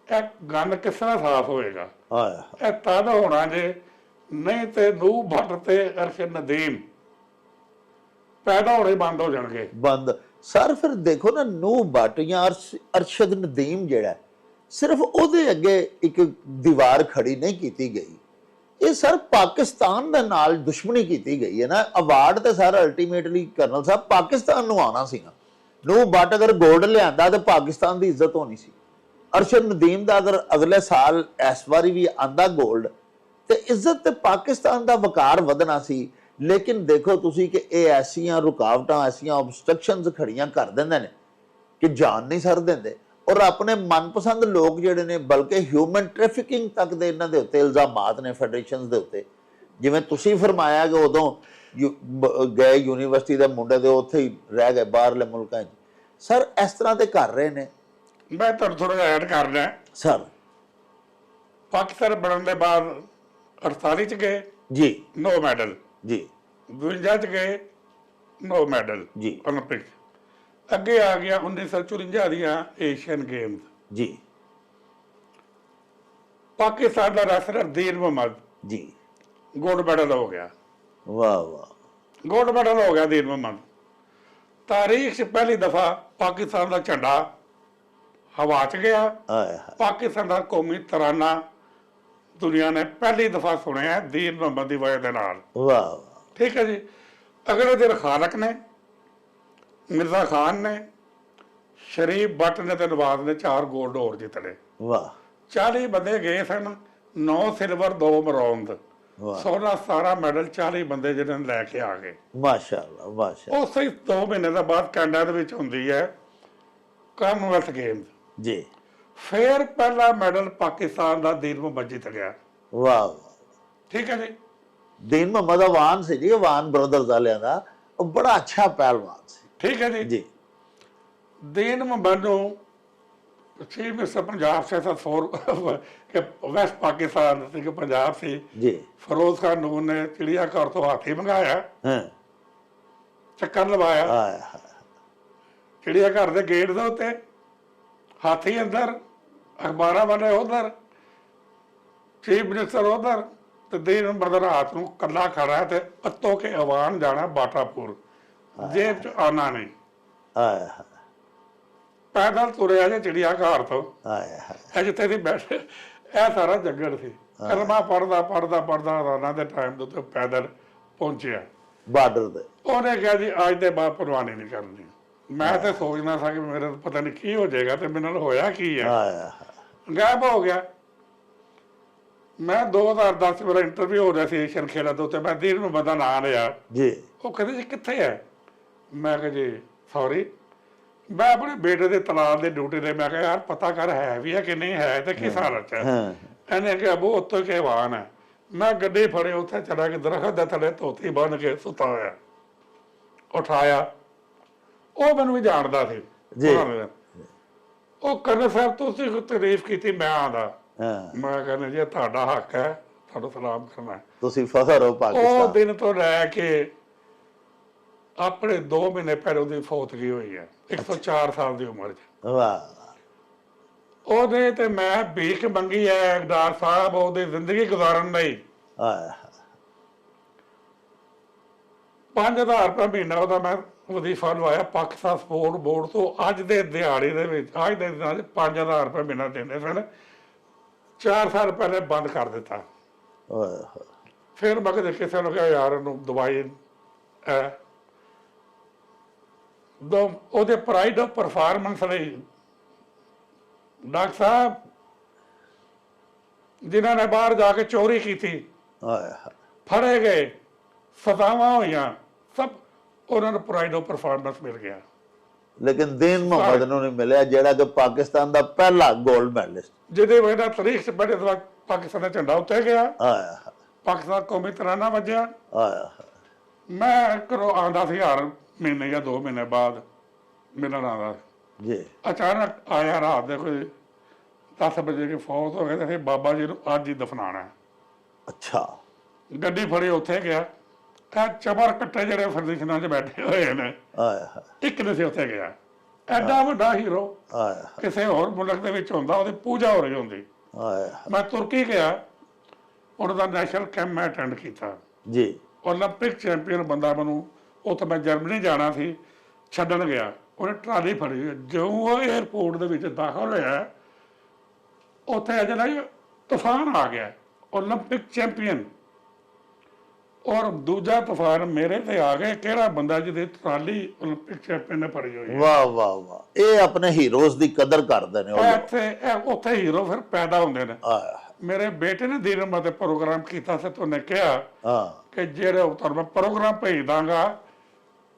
ਇਹ ਗੰਨ ਕਿਸ ਤਰ੍ਹਾਂ ਸਾਫ਼ ਹੋਏਗਾ? ਆਏ ਇਹ ਤਦ ਹੋਣਾ ਜੇ ਨਹੀਂ ਤੇ ਨੂਹ ਭੱਟ ਤੇ ਅਰਸ਼ਦ ਨਦੀਮ ਪੈਦਾ ਹੋਣੇ ਬੰਦ ਹੋ ਜਾਣਗੇ। ਬੰਦ ਸਰ। ਫਿਰ ਦੇਖੋ ਨਾ, ਨੂਹ ਭੱਟ ਜਾਂ ਅਰਸ਼ਦ ਨਦੀਮ ਜਿਹੜਾ ਸਿਰਫ ਉਹਦੇ ਅੱਗੇ ਇੱਕ ਦੀਵਾਰ ਖੜੀ ਨਹੀਂ ਕੀਤੀ ਗਈ, ਇਹ ਸਰ ਪਾਕਿਸਤਾਨ ਦੇ ਨਾਲ ਦੁਸ਼ਮਣੀ ਕੀਤੀ ਗਈ ਹੈ ਨਾ। ਅਵਾਰਡ ਤੇ sir ultimately colonel Sahib Pakistan ਨੂੰ ਆਉਣਾ ਸੀ ਨਾ। ਨੂਹ ਭੱਟ ਅਗਰ ਗੋਲਡ ਲਿਆਂਦਾ ਤਾਂ ਪਾਕਿਸਤਾਨ ਦੀ ਇੱਜ਼ਤ ਹੋਣੀ ਸੀ। ਅਰਸ਼ਦ ਨਦੀਮ ਦਾ ਅਗਰ ਅਗਲੇ ਸਾਲ ਇਸ ਵਾਰੀ ਵੀ ਆਂਦਾ ਗੋਲਡ ਤੇ ਇੱਜ਼ਤ ਤੇ ਪਾਕਿਸਤਾਨ ਦਾ ਵਕਾਰ ਵਧਣਾ ਸੀ। ਲੇਕਿਨ ਦੇਖੋ ਤੁਸੀਂ ਕਿ ਇਹ ਐਸੀਆਂ ਰੁਕਾਵਟਾਂ, ਐਸੀਆਂ ਆਬਸਟਰਕਸ਼ਨਸ ਖੜੀਆਂ ਕਰ ਦਿੰਦੇ ਨੇ ਕਿ ਜਾਨ ਨਹੀਂ ਸਰ ਦਿੰਦੇ। ਔਰ ਆਪਣੇ ਮਨਪਸੰਦ ਲੋਕ ਜਿਹੜੇ ਨੇ, ਬਲਕਿ ਹਿਊਮਨ ਟ੍ਰੈਫਿਕਿੰਗ ਤੱਕ ਦੇ ਇਹਨਾਂ ਦੇ ਉੱਤੇ ਇਲਜ਼ਾਮਾਤ ਨੇ ਫੈਡਰੇਸ਼ਨਸ ਦੇ ਉੱਤੇ। ਜਿਵੇਂ ਤੁਸੀਂ ਫਰਮਾਇਆ ਕਿ ਉਦੋਂ ਗਏ ਯੂਨੀਵਰਸਿਟੀ ਦੇ ਮੁੰਡੇ ਦੇ ਉੱਥੇ ਹੀ ਰਹਿ ਗਏ ਬਾਹਰਲੇ ਮੁਲਕਾਂ 'ਚ, ਸਰ ਇਸ ਤਰ੍ਹਾਂ ਤੇ ਕਰ ਰਹੇ ਨੇ। ਮੈਂ ਤੁਹਾਨੂੰ ਥੋੜਾ ਜਿਹਾ ਐਡ ਕਰਨਾ ਸਰ ਪਾਕਿਸਤਾਨ ਬਣਨ ਦੇ ਬਾਅਦ 48 ਚ ਗਏ ਜੀ, 9 ਮੈਡਲ, ਜੀ 52 ਚ ਗਏ 9 ਮੈਡਲ ਜੀ, ਓਲੰਪਿਕ। ਅੱਗੇ ਆ ਗਿਆ 1954 ਦੀਆਂ ਏਸ਼ੀਅਨ ਗੇਮਸ। ਜੀ ਪਾਕਿਸਤਾਨ ਦਾ ਰੈਸਲਰ ਦੀਨ ਮੁਹੰਮਦ ਜੀ, ਗੋਲਡ ਮੈਡਲ ਹੋ ਗਿਆ। ਵਾਹ ਵਾਹ, ਗੋਲਡ ਮੈਡਲ ਹੋ ਗਿਆ ਦੀਨ ਮੁਹੰਮਦ। ਤਾਰੀਖ 'ਚ ਪਹਿਲੀ ਦਫਾ ਪਾਕਿਸਤਾਨ ਦਾ ਝੰਡਾ ਹਵਾ 'ਚ ਗਿਆ। ਆਏ ਪਾਕਿਸਤਾਨ ਦਾ ਕੌਮੀ ਤਰਾਨਾ ਦੁਨੀਆ ਨੇ ਪਹਿਲੀ ਦਫਾ ਸੁਣਿਆ ਦੀਨ ਮੁਹੰਮਦ ਦੀ ਵਜ੍ਹਾ ਦੇ ਨਾਲ। ਵਾਹ, ਠੀਕ ਹੈ ਜੀ। ਅਗਲੇ ਦਿਨ ਖਾਲਕ ਨੇ, ਮਿਰਜ਼ਾ ਖਾਨ ਨੇ, ਸ਼ਰੀਫ ਬੱਟ ਨੇ ਤੇ ਨਵਾਜ਼ ਨੇ 4 ਗੋਲਡ ਹੋਰ ਜਿੱਤਣੇ। ਵਾਹ 40 ਬੰਦੇ ਗਏ ਸਨ, 9 ਸਿਲਵਰ 2 ਬਰੌਂਜ਼, 16-17 ਮੈਡਲ 40 ਬੰਦੇ ਜਿਹੜੇ ਲੈ ਕੇ ਆ ਗਏ। ਮਾਸ਼ਾਅੱਲਾ ਮਾਸ਼ਾਅੱਲਾ। ਉਸੇ 2 ਮਹੀਨੇ ਦਾ ਬਾਅਦ ਕੈਨੇਡਾ ਦੇ ਵਿੱਚ ਹੁੰਦੀ ਹੈ ਕਾਮਨਵੈਲਥ ਗੇਮਸ। ਜੀ ਫਿਰ ਪਹਿਲਾ ਮੈਡਲ ਪਾਕਿਸਤਾਨ ਦਾ ਦੀਨ ਮੁਹੰਮਦ ਜਿੱਤ ਗਿਆ। ਵਾਹ, ਠੀਕ ਹੈ ਜੀ। ਦੀਨ ਮੁਹੰਮਦ ਅਵਾਨ ਸੀ ਜੀ, ਅਵਾਨ ਬ੍ਰਦਰਜ਼ ਵਾਲਿਆਂ ਦਾ, ਉਹ ਬੜਾ ਅੱਛਾ ਪਹਿਲਵਾਨ ਸੀ। ਠੀਕ ਹੈ ਜੀ। ਜੀ ਦੀਨ ਮੁਹੰਮਦ ਨੂੰ ਚੀਫ ਮਿਨਿਸਟਰ ਪੰਜਾਬ ਸੇ ਕਿ ਵੈਸਟ ਪਾਕਿਸਤਾਨ ਸੀ ਕਿ ਪੰਜਾਬ ਸੀ ਜੀ, ਫਿਰੋਜ਼ ਖਾਨ ਨੂਨ ਨੇ ਚਿੜੀਆ ਘਰ ਤੋਂ ਹਾਥੀ ਮੰਗਾਇਆ, ਹਾਂ ਚੱਕਰ ਲਵਾਇਆ ਆਏ ਚਿੜੀਆ ਘਰ ਦੇ ਗੇਟ ਦੇ ਉੱਤੇ, ਹਾਥੀ ਅੰਦਰ, ਅਖਬਾਰਾਂ ਵਾਲੇ ਉਧਰ, ਚੀਫ ਮਿਨਿਸਟਰ ਉਧਰ, ਤੇ ਦੀਨ ਮੁਹੰਮਦ ਰਾਤ ਨੂੰ ਕੱਲਾ ਖੜਾ ਤੇ ਪੱਤੋਂ ਕੇ ਅਵਾਨ ਜਾਣਾ ਬਾਟਾਪੁਰ, ਜੇਬ ਚ ਆਣਾ ਨਹੀਂ, ਆਏ ਪੈਦਲ ਤੁਰਿਆ ਜੇ ਚਿੜੀਆ ਘਰ ਤੋਂ। ਆਏ ਜਿੱਥੇ ਦੀ ਬੈਠੇ ਇਹ ਸਾਰਾ ਜੰਗਲ ਸੀ। ਕਲਮਾ ਪੜਦਾ ਰਾਣਾ ਦੇ ਟਾਈਮ ਦੇ ਉੱਤੇ ਪੈਦਲ ਪਹੁੰਚਿਆ ਬਾਰਡਰ ਦੇ। ਉਹਨੇ ਕਿਹਾ ਜੀ ਅੱਜ ਦੇ ਬਾਅਦ ਪਰਵਾਨੀ ਨਹੀਂ ਕਰਨੀ। ਮੈਂ ਤੇ ਸੋਚਦਾ ਸਾਂ ਕਿ ਮੇਰੇ ਪਤਾ ਨਹੀਂ ਕੀ ਹੋ ਜਾਏਗਾ, ਤੇ ਮੇਰੇ ਨਾਲ ਹੋਇਆ ਕੀ ਹੈ, ਗਾਇਬ ਹੋ ਗਿਆ। ਮੈਂ 2010 ਮੇਰਾ ਇੰਟਰਵਿਊ ਹੋ ਰਿਹਾ ਸੀ ਏਸ਼ੀਅਨ ਖੇਡਾਂ ਦੇ ਉੱਤੇ, ਮੈਂ ਦੀਨ ਮੁਹੰਮਦ ਦਾ ਨਾਂ ਲਿਆ ਜੀ। ਉਹ ਕਹਿੰਦੇ ਜੀ ਕਿੱਥੇ ਹੈ? ਮੈਂ ਕਿਹਾ ਜੀ ਸੌਰੀ, ਮੈਂ ਆਪਣੇ ਬੇਟੇ ਦੇ ਤਲਾਕ ਦੇ ਡਿਊਟੀ ਤੇ, ਮੈਂ ਕਿਹਾ ਯਾਰ ਪਤਾ ਕਰ ਹੈ ਵੀ ਹੈ ਕਿ ਨਹੀਂ ਹੈ ਤੇ ਕਿਸ ਹਾਲਤ 'ਚ ਹੈ। ਇਹਨੇ ਕਿਹਾ ਅਬੂ ਉੱਤੋਂ ਕੇ ਵਾਹਨ ਹੈ। ਮੈਂ ਗੱਡੀ ਫੜੇ ਉੱਥੇ ਚਲਾ ਕੇ ਦਰਖਤ ਦੇ ਥੱਲੇ ਧੋਤੀ ਬੰਨ ਕੇ ਸੁੱਤਾ ਹੋਇਆ, ਉਠਾਇਆ। ਉਹ ਮੈਨੂੰ ਵੀ ਜਾਣਦਾ ਸੀ ਜੀ। ਉਹ ਕਰਨਲ ਸਾਹਿਬ ਤੁਸੀਂ ਤਾਰੀਫ ਕੀਤੀ, ਮੈਂ ਆਂਦਾ, ਮੈਂ ਕਹਿੰਦਾ ਜੀ ਤੁਹਾਡਾ ਹੱਕ ਹੈ, ਤੁਹਾਨੂੰ ਸਲਾਮ ਕਰਨਾ ਹੈ। ਤੁਸੀਂ ਫਖਰ ਹੋ ਉਹ ਪਾਕਿਸਤਾਨ। ਦਿਨ ਤੋਂ ਲੈ ਕੇ ਆਪਣੇ 2 ਮਹੀਨੇ ਪਹਿਲਾਂ ਉਹਦੀ ਫੌਤਗੀ ਹੋਈ ਹੈ 104 ਸਾਲ ਦੀ ਉਮਰ 'ਚ। ਵਾਹ ਉਹਦੇ ਤੇ ਮੈਂ ਭੀਖ ਮੰਗੀ ਹੈ ਡਾਰ ਸਾਹਿਬ ਉਹਦੀ ਜ਼ਿੰਦਗੀ ਗੁਜ਼ਾਰਨ ਲਈ। ਆਏ 5000 ਰੁਪਏ ਮਹੀਨਾ ਉਹਦਾ ਮੈਂ ਵਜ਼ੀਫਾ ਲਵਾਇਆ ਪਾਕਿਸਤਾਨ ਸਪੋਰਟ ਬੋਰਡ ਤੋਂ। ਅੱਜ ਦੇ ਦਿਹਾੜੀ ਦੇ ਵਿੱਚ ਅੱਜ ਦੇ ਦਿਨਾਂ 'ਚ 5000 ਰੁਪਏ ਮਹੀਨਾ ਦਿੰਦੇ ਸਨ। 4 ਸਾਲ ਪਹਿਲੇ ਬੰਦ ਕਰ ਦਿੱਤਾ। ਓਏ ਫਿਰ ਮੈਂ ਕਦੇ ਕਿਸੇ ਨੂੰ ਕਿਹਾ ਯਾਰ ਇਹਨੂੰ ਦਵਾਈ ਉਹਦੇ ਪ੍ਰਾਈਡ ਆਫ ਪਰਫਾਰਮੈਂਸ ਲਈ ਡਾਕਟਰ ਸਾਹਿਬ ਜਿਨ੍ਹਾਂ ਨੇ ਬਾਹਰ ਜਾ ਕੇ ਚੋਰੀ ਕੀਤੀ ਆਏ ਫੜੇ ਗਏ ਸਜ਼ਾਵਾਂ ਹੋਈਆਂ ਸਭ ਉਹਨਾਂ ਨੂੰ ਪ੍ਰਾਈਡ ਆਫ ਪਰਫਾਰਮੈਂਸ ਮਿਲ ਗਿਆ। ਲੇਕਿਨ ਦੀਨ ਮੁਹੰਮਦ ਨੂੰ ਨਹੀਂ ਮਿਲਿਆ ਜਿਹੜਾ ਕਿ ਪਾਕਿਸਤਾਨ ਦਾ ਪਹਿਲਾ 골ਡ ਮੈਡਲਿਸਟ ਜਿਹਦੇ ਵਜ੍ਹਾ ਤਰੀਕ 'ਚ ਬੜੇ ਪਾਕਿਸਤਾਨ ਦਾ ਝੰਡਾ ਉੱਤੇ ਗਿਆ। ਆਇਆ ਪਾਕਿਸਤਾਨ ਕੌਮੀ ਤਰਾਨਾ ਵੱਜਿਆ। ਆਇਆ ਮੈਂ ਘਰੋਂ ਆਉਂਦਾ ਸੀ ਹਰ ਮਹੀਨੇ ਜਾਂ 2 ਮਹੀਨੇ ਬਾਅਦ ਮਿਲਣ ਆਉਂਦਾ। ਜੀ ਅਚਾਨਕ ਆਇਆ ਰਾਤ ਦੇ ਕੋਈ 10 ਵਜੇ ਕੇ ਫੌਤ ਹੋ ਗਏ ਤੇ ਬਾਬਾ ਜੀ ਨੂੰ ਅੱਜ ਹੀ ਦਫਨਾਣਾ। ਅੱਛਾ ਗੱਡੀ ਫੜੀ ਉੱਥੇ ਗਿਆ। ਇਹ ਚਬਰ ਕੱਟੇ ਜਿਹੜੇ ਫਰਨੀਸ਼ਨਾਂ 'ਚ ਬੈਠੇ ਹੋਏ ਨੇ ਆਇਆ ਇੱਕ ਨੇ ਸੀ ਉੱਥੇ ਗਿਆ। ਐਡਾ ਵੱਡਾ ਹੀਰੋ ਆਇਆ ਕਿਸੇ ਹੋਰ ਮੁਲਕ ਦੇ ਵਿੱਚ ਹੁੰਦਾ ਉਹਦੀ ਪੂਜਾ ਹੋ ਰਹੀ ਹੁੰਦੀ। ਆਇਆ ਮੈਂ ਤੁਰਕੀ ਗਿਆ ਉਹਨਾਂ ਦਾ ਨੈਸ਼ਨਲ ਕੈਂਪ ਮੈਂ ਅਟੈਂਡ ਕੀਤਾ। ਜੀ ਓਲੰਪਿਕ ਚੈਂਪੀਅਨ ਬੰਦਾ ਮੈਨੂੰ ਉੱਥੇ ਮੈਂ ਜਰਮਨੀ ਜਾਣਾ ਸੀ ਛੱਡਣ ਗਿਆ। ਉਹਨੇ ਟਰਾਲੀ ਫੜੀ ਜਿਉਂ ਉਹ ਏਅਰਪੋਰਟ ਦੇ ਵਿੱਚ ਦਾਖਲ ਹੋਇਆ ਉੱਥੇ ਅਜੇ ਨਾ ਤੂਫਾਨ ਆ ਗਿਆ ਓਲੰਪਿਕ ਚੈਂਪੀਅਨ ਔਰ ਦੂਜਾ ਤੂਫਾਨ ਮੇਰੇ ਤੇ ਆ ਗਿਆ। ਕਿਹੜਾ ਬੰਦਾ ਜਿਹਦੀ ਟਰਾਲੀ ਓਲੰਪਿਕ ਚੈਂਪੀਅਨ ਨੇ ਫੜੀ ਹੋਈ ਹੈ। ਵਾਹ ਵਾਹ ਵਾਹ ਇਹ ਆਪਣੇ ਹੀਰੋਜ਼ ਦੀ ਕਦਰ ਕਰਦੇ ਨੇ ਉਹ ਲੋਕ। ਉੱਥੇ ਹੀਰੋ ਫਿਰ ਪੈਦਾ ਹੁੰਦੇ ਨੇ। ਆਇਆ ਮੇਰੇ ਬੇਟੇ ਨੇ ਦੀਨਮਾ ਤੇ ਪ੍ਰੋਗਰਾਮ ਕੀਤਾ ਸੀ ਤੇ ਉਹਨੇ ਕਿਹਾ ਹਾਂ ਕਿ ਜਿਹੜੇ ਤੁਹਾਨੂੰ ਮੈਂ ਪ੍ਰੋਗਰਾਮ ਭੇਜ ਦਾਂਗਾ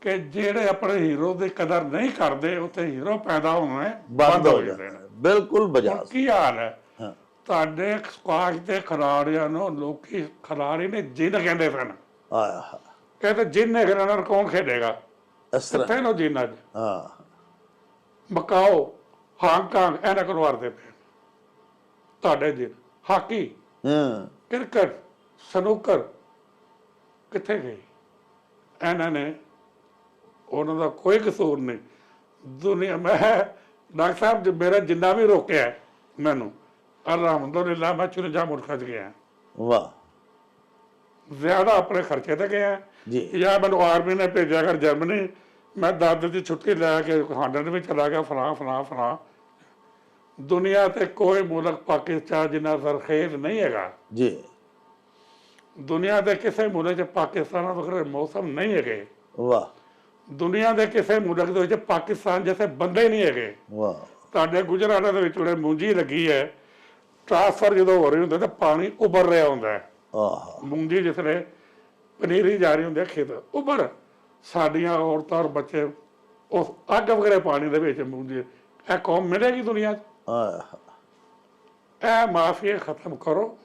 ਕਿ ਜਿਹੜੇ ਆਪਣੇ ਹੀਰੋ ਦੀ ਕਦਰ ਨਹੀਂ ਕਰਦੇ ਉੱਥੇ ਹੀਰੋ ਪੈਦਾ ਹੋਣੇ ਬੰਦ ਹੋ ਜਾਂਦੇ ਨੇ। ਬਿਲਕੁਲ ਹੁਣ ਬਜਾਜ ਕੀ ਹਾਲ ਹੈ ਹਾਂ ਤੁਹਾਡੇ ਸਕਾਸ਼ ਦੇ ਖਿਡਾਰੀਆਂ ਨੂੰ ਲੋਕੀ ਖਿਡਾਰੀ ਨੇ ਜਿੰਨ ਕਹਿੰਦੇ ਸਨ। ਆਇਆ ਇਹ ਤਾਂ ਜਿੰਨ ਹੈ ਨਾਲ ਕੌਣ ਖੇਡੇਗਾ ਇਸ ਤਰ੍ਹਾਂ ਕਿੱਥੇ ਨੂੰ ਜਿੰਨ ਅੱਜ ਹਾਂ ਮਕਾਓ ਹਾਂਗਕਾਂਗ ਇਹਨਾਂ ਕੋਲ ਵਾਰਦੇ ਪਏ ਤੁਹਾਡੇ ਜਿੰਨ। ਹਾਕੀ ਹਾਂ ਕ੍ਰਿਕਟ ਸਨੂਕਰ ਕਿੱਥੇ ਗਏ ਇਹਨਾਂ ਨੇ ਉਹਨਾਂ ਦਾ ਕੋਈ ਕਸੂਰ ਨਹੀਂ। ਦੁਨੀਆ ਮੈਂ ਡਾਕਟਰ ਸਾਹਿਬ ਜੀ ਮੇਰਾ ਜਿੰਨਾ ਵੀ ਰੋਕਿਆ ਮੈਨੂੰ ਅਲਹਮਦੁਲਿਲਾ ਮੈਂ 54 ਮੁਲਕਾਂ 'ਚ ਗਿਆ। ਵਾਹ ਜ਼ਿਆਦਾ ਆਪਣੇ ਖਰਚੇ ਤੇ ਗਿਆ ਜੀ ਜਾਂ ਮੈਨੂੰ ਆਰਮੀ ਨੇ ਭੇਜਿਆ ਕਰ ਜਰਮਨੀ ਮੈਂ ਦਾਦੇ ਦੀ ਛੁੱਟੀ ਲੈ ਕੇ ਲੰਡਨ ਵਿੱਚ ਚਲਾ ਗਿਆ ਫਲਾਂ ਦੁਨੀਆ ਤੇ ਕੋਈ ਮੁਲਕ ਪਾਕਿਸਤਾਨ ਜਿੰਨਾ ਸਰਖੇਜ਼ ਨਹੀਂ ਹੈਗਾ। ਜੀ ਦੁਨੀਆ ਦੇ ਕਿਸੇ ਮੁਲਕ 'ਚ ਪਾਕਿਸਤਾਨ ਨਾਲ ਵੱਖਰੇ ਮੌਸਮ ਨਹੀਂ ਹੈਗੇ। ਵਾਹ ਦੁਨੀਆ ਦੇ ਕਿਸੇ ਮੁਲਕ ਦੇ ਵਿੱਚ ਪਾਕਿਸਤਾਨ ਜੈਸੇ ਬੰਦੇ ਨਹੀਂ ਹੈਗੇ। ਵਾਹ ਤੁਹਾਡੇ ਗੁਜਰਾਤ ਦੇ ਵਿੱਚ ਜਿਹੜੇ ਮੂੰਜੀ ਲੱਗੀ ਹੈ ਟ੍ਰਾਂਸਫਰ ਜਦੋਂ ਹੋ ਰਹੀ ਹੁੰਦਾ ਤਾਂ ਪਾਣੀ ਉੱਭਰ ਰਿਹਾ ਹੁੰਦਾ ਹੈ। ਆਹ ਮੂੰਗੀ ਜਿਸਲੇ ਪਨੀਰੀ ਜਾ ਰਹੀ ਹੁੰਦੀ ਹੈ ਖੇਤ ਉੱਭਰ ਸਾਡੀਆਂ ਔਰਤਾਂ ਔਰ ਬੱਚੇ ਉਸ ਅੱਗ ਵਗੈਰੇ ਪਾਣੀ ਦੇ ਵਿੱਚ ਮੂੰਗੀ। ਇਹ ਕੌਮ ਮਿਲੇਗੀ ਦੁਨੀਆ 'ਚ। ਆਹ ਇਹ ਮਾਫੀਆ ਖਤਮ ਕਰੋ।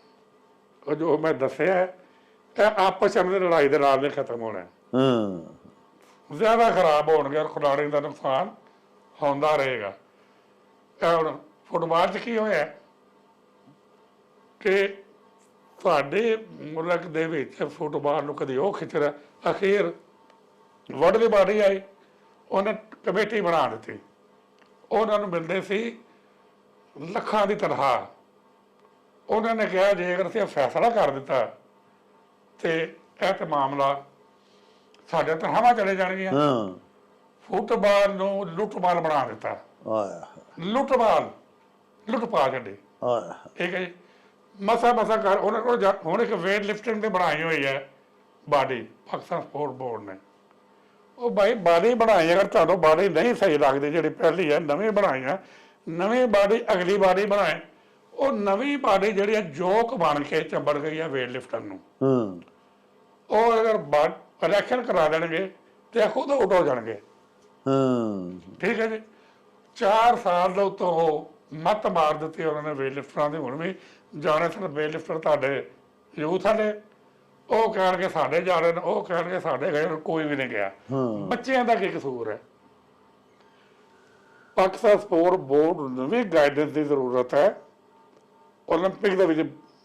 ਉਹ ਜੋ ਮੈਂ ਦੱਸਿਆ ਇਹ ਆਪਸ ਵਿੱਚ ਲੜਾਈ ਦੇ ਨਾਲ ਨਹੀਂ ਖਤਮ ਹੋਣਾ। ਹਾਂ ਜ਼ਿਆਦਾ ਖਰਾਬ ਹੋਣਗੇ ਔਰ ਖਿਡਾਰੀ ਦਾ ਨੁਕਸਾਨ ਹੁੰਦਾ ਰਹੇਗਾ। ਇਹ ਹੁਣ ਫੁੱਟਬਾਲ 'ਚ ਕੀ ਹੋਇਆ ਕਿ ਤੁਹਾਡੇ ਮੁਲਕ ਦੇ ਵਿੱਚ ਫੁੱਟਬਾਲ ਨੂੰ ਕਦੇ ਉਹ ਖਿੱਚ ਰਿਹਾ। ਅਖੀਰ ਵਰਲਡ ਬਾਡੀ ਆਈ ਉਹਨੇ ਕਮੇਟੀ ਬਣਾ ਦਿੱਤੀ। ਉਹਨਾਂ ਨੂੰ ਮਿਲਦੇ ਸੀ ਲੱਖਾਂ ਦੀ ਤਨਖਾਹ। ਉਹਨਾਂ ਨੇ ਕਿਹਾ ਜੇਕਰ ਅਸੀਂ ਫੈਸਲਾ ਕਰ ਦਿੱਤਾ ਤੇ ਇਹ ਤੇ ਮਾਮਲਾ ਸਾਡੇ ਤਨਖਾਹਾਂ ਚਲੇ ਜਾਣਗੀਆਂ। ਹਾਂ ਫੁੱਟਬਾਲ ਨੂੰ ਲੁੱਟਮਾਲ ਬਣਾ ਦਿੱਤਾ। ਆਹ ਲੁੱਟ ਪਾ ਛੱਡੀ। ਆਹ ਠੀਕ ਹੈ ਜੀ ਮਸਾ ਕਰ ਉਹਨਾਂ ਕੋਲ ਹੁਣ ਇੱਕ ਵੇਟ ਲਿਫਟਿੰਗ ਤੇ ਬਣਾਈ ਹੋਈ ਹੈ ਬਾਡੀ ਪਾਕਿਸਤਾਨ ਸਪੋਰਟ ਬੋਰਡ ਨੇ। ਉਹ ਭਾਈ ਬਾਡੀ ਬਣਾਈ ਅਗਰ ਤੁਹਾਨੂੰ ਬਾਡੀ ਨਹੀਂ ਸਹੀ ਲੱਗਦੀ ਜਿਹੜੀ ਪਹਿਲੀ ਹੈ ਨਵੀਂ ਬਣਾਈ ਹੈ ਨਵੀਂ ਬਾਡੀ ਅਗਲੀ ਬਾਡੀ ਬਣਾਏ ਉਹ ਨਵੀਂ ਬਾਡੀ ਜਿਹੜੀ ਹੈ ਜੋਕ ਬਣ ਕੇ ਚੰਬੜ ਗਈ ਹੈ ਵੇਟ ਲਿਫਟਰ ਨੂੰ। ਹਾਂ ਉਹ ਅਗਰ ਇਲੈਕਸ਼ਨ ਕਰਾ ਦੇਣਗੇ ਤੇ ਖੁਦ ਆਊਟ ਹੋ ਜਾਣਗੇ। ਹਾਂ ਠੀਕ ਹੈ ਜੀ 4 ਸਾਲ ਦੇ ਉੱਤੋਂ ਉਹ ਮੱਤ ਮਾਰ ਦਿੱਤੀ ਉਹਨਾਂ ਨੇ ਵੇਟ ਲਿਫਟਰਾਂ ਦੀ। ਹੁਣ ਵੀ ਜਾਣੇ ਸਨ ਵੇਟ ਲਿਫਟਰ ਤੁਹਾਡੇ ਯੂਥ ਵਾਲੇ ਉਹ ਕਹਿਣਗੇ ਸਾਡੇ ਜਾ ਰਹੇ ਨੇ ਉਹ ਕਹਿਣਗੇ ਸਾਡੇ ਗਏ ਕੋਈ ਵੀ ਨਹੀਂ ਗਿਆ। ਬੱਚਿਆਂ ਦਾ ਕੀ ਕਸੂਰ ਹੈ। ਪਾਕਿਸਤਾਨ ਸਪੋਰਟ ਬੋਰਡ ਨੂੰ ਵੀ ਗਾਈਡੈਂਸ ਦੀ ਜ਼ਰੂਰਤ ਹੈ। ਓਲੰਪਿਕ ਦੇ ਵਿੱਚ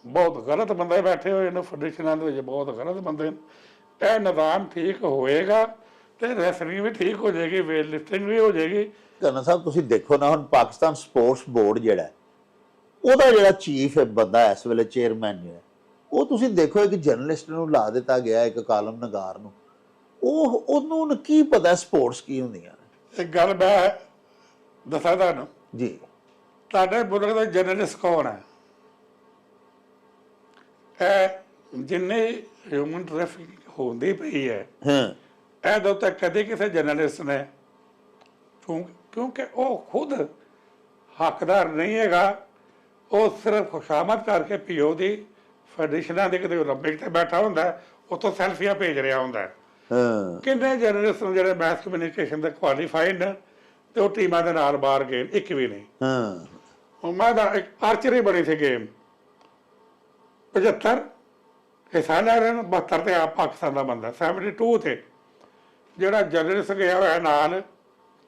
ਬਹੁਤ ਗਲਤ ਬੰਦੇ ਬੈਠੇ ਹੋਏ ਨੇ ਫੈਡਰੇਸ਼ਨਾਂ ਦੇ ਵਿੱਚ, ਬਹੁਤ ਗਲਤ ਬੰਦੇ ਨੇ। ਇਹ ਨਿਜ਼ਾਮ ਠੀਕ ਹੋਏਗਾ ਤੇ ਰੈਸਲਿੰਗ ਵੀ ਠੀਕ ਹੋ ਜਾਏਗੀ, ਵੇਟ ਲਿਫਟਿੰਗ ਵੀ ਹੋ ਜਾਏਗੀ। ਕਰਨਾ ਸਾਹਿਬ ਤੁਸੀਂ ਦੇਖੋ ਨਾ, ਹੁਣ ਪਾਕਿਸਤਾਨ ਸਪੋਰਟਸ ਬੋਰਡ ਜਿਹੜਾ ਹੈ, ਉਹਦਾ ਜਿਹੜਾ ਚੀਫ ਹੈ ਬੰਦਾ ਇਸ ਵੇਲੇ ਚੇਅਰਮੈਨ ਜਿਹੜਾ, ਉਹ ਤੁਸੀਂ ਦੇਖੋ ਇੱਕ ਜਰਨਲਿਸਟ ਨੂੰ ਲਾ ਦਿੱਤਾ ਗਿਆ, ਇੱਕ ਕਾਲਮ ਨਗਾਰ ਨੂੰ। ਉਹਨੂੰ ਕੀ ਪਤਾ ਸਪੋਰਟਸ ਕੀ ਹੁੰਦੀਆਂ ਨੇ। ਇੱਕ ਗੱਲ ਮੈਂ ਦੱਸਾਂ ਤੁਹਾਨੂੰ ਜੀ, ਤੁਹਾਡੇ ਮੁਲਕ ਦਾ ਜਰਨਲਿਸਟ ਕੌਣ ਹੈ? ਇਹ ਜਿੰਨੇ ਹਿਊਮਨ ਟ੍ਰੈਫਿਕਿੰਗ ਹੁੰਦੀ ਪਈ ਹੈ, ਹਾਂ ਇਹਦੇ ਉੱਤੇ ਕਦੇ ਕਿਸੇ ਜਰਨਲਿਸਟ ਨੇ, ਕਿਉਂਕਿ ਉਹ ਖੁਦ ਹੱਕਦਾਰ ਨਹੀਂ ਹੈਗਾ। ਉਹ ਸਿਰਫ ਖੁਸ਼ਾਮਦ ਕਰਕੇ ਪੀਓ ਦੀ ਫੈਡਰੇਸ਼ਨਾਂ ਦੇ ਕਿਤੇ ਓਲੰਪਿਕ ਤੇ ਬੈਠਾ ਹੁੰਦਾ, ਉੱਥੋਂ ਸੈਲਫੀਆਂ ਭੇਜ ਰਿਹਾ ਹੁੰਦਾ। ਕਿੰਨੇ ਜਰਨਲਿਸਟ ਨੇ ਜਿਹੜੇ ਮੈਸ ਕਮਿਊਨੀਕੇਸ਼ਨ ਦੇ ਕੁਆਲੀਫਾਈਡ ਨੇ ਤੇ ਉਹ ਟੀਮਾਂ ਦੇ ਨਾਲ ਬਾਹਰ ਗਏ? ਇੱਕ ਵੀ ਨਹੀਂ। ਮੈਂ ਤਾਂ ਇੱਕ ਆਰਚਰੀ ਬਣੀ ਸੀ ਗੇਮ, 75 ਹਿੱਸਾ ਲੈ ਰਹੇ ਨੇ, 72 ਤੇ ਆਪ ਪਾਕਿਸਤਾਨ ਦਾ ਬੰਦਾ, 72 ਤੇ ਜਿਹੜਾ ਜਰਨਲਿਸਟ ਗਿਆ ਹੋਇਆ ਨਾਲ,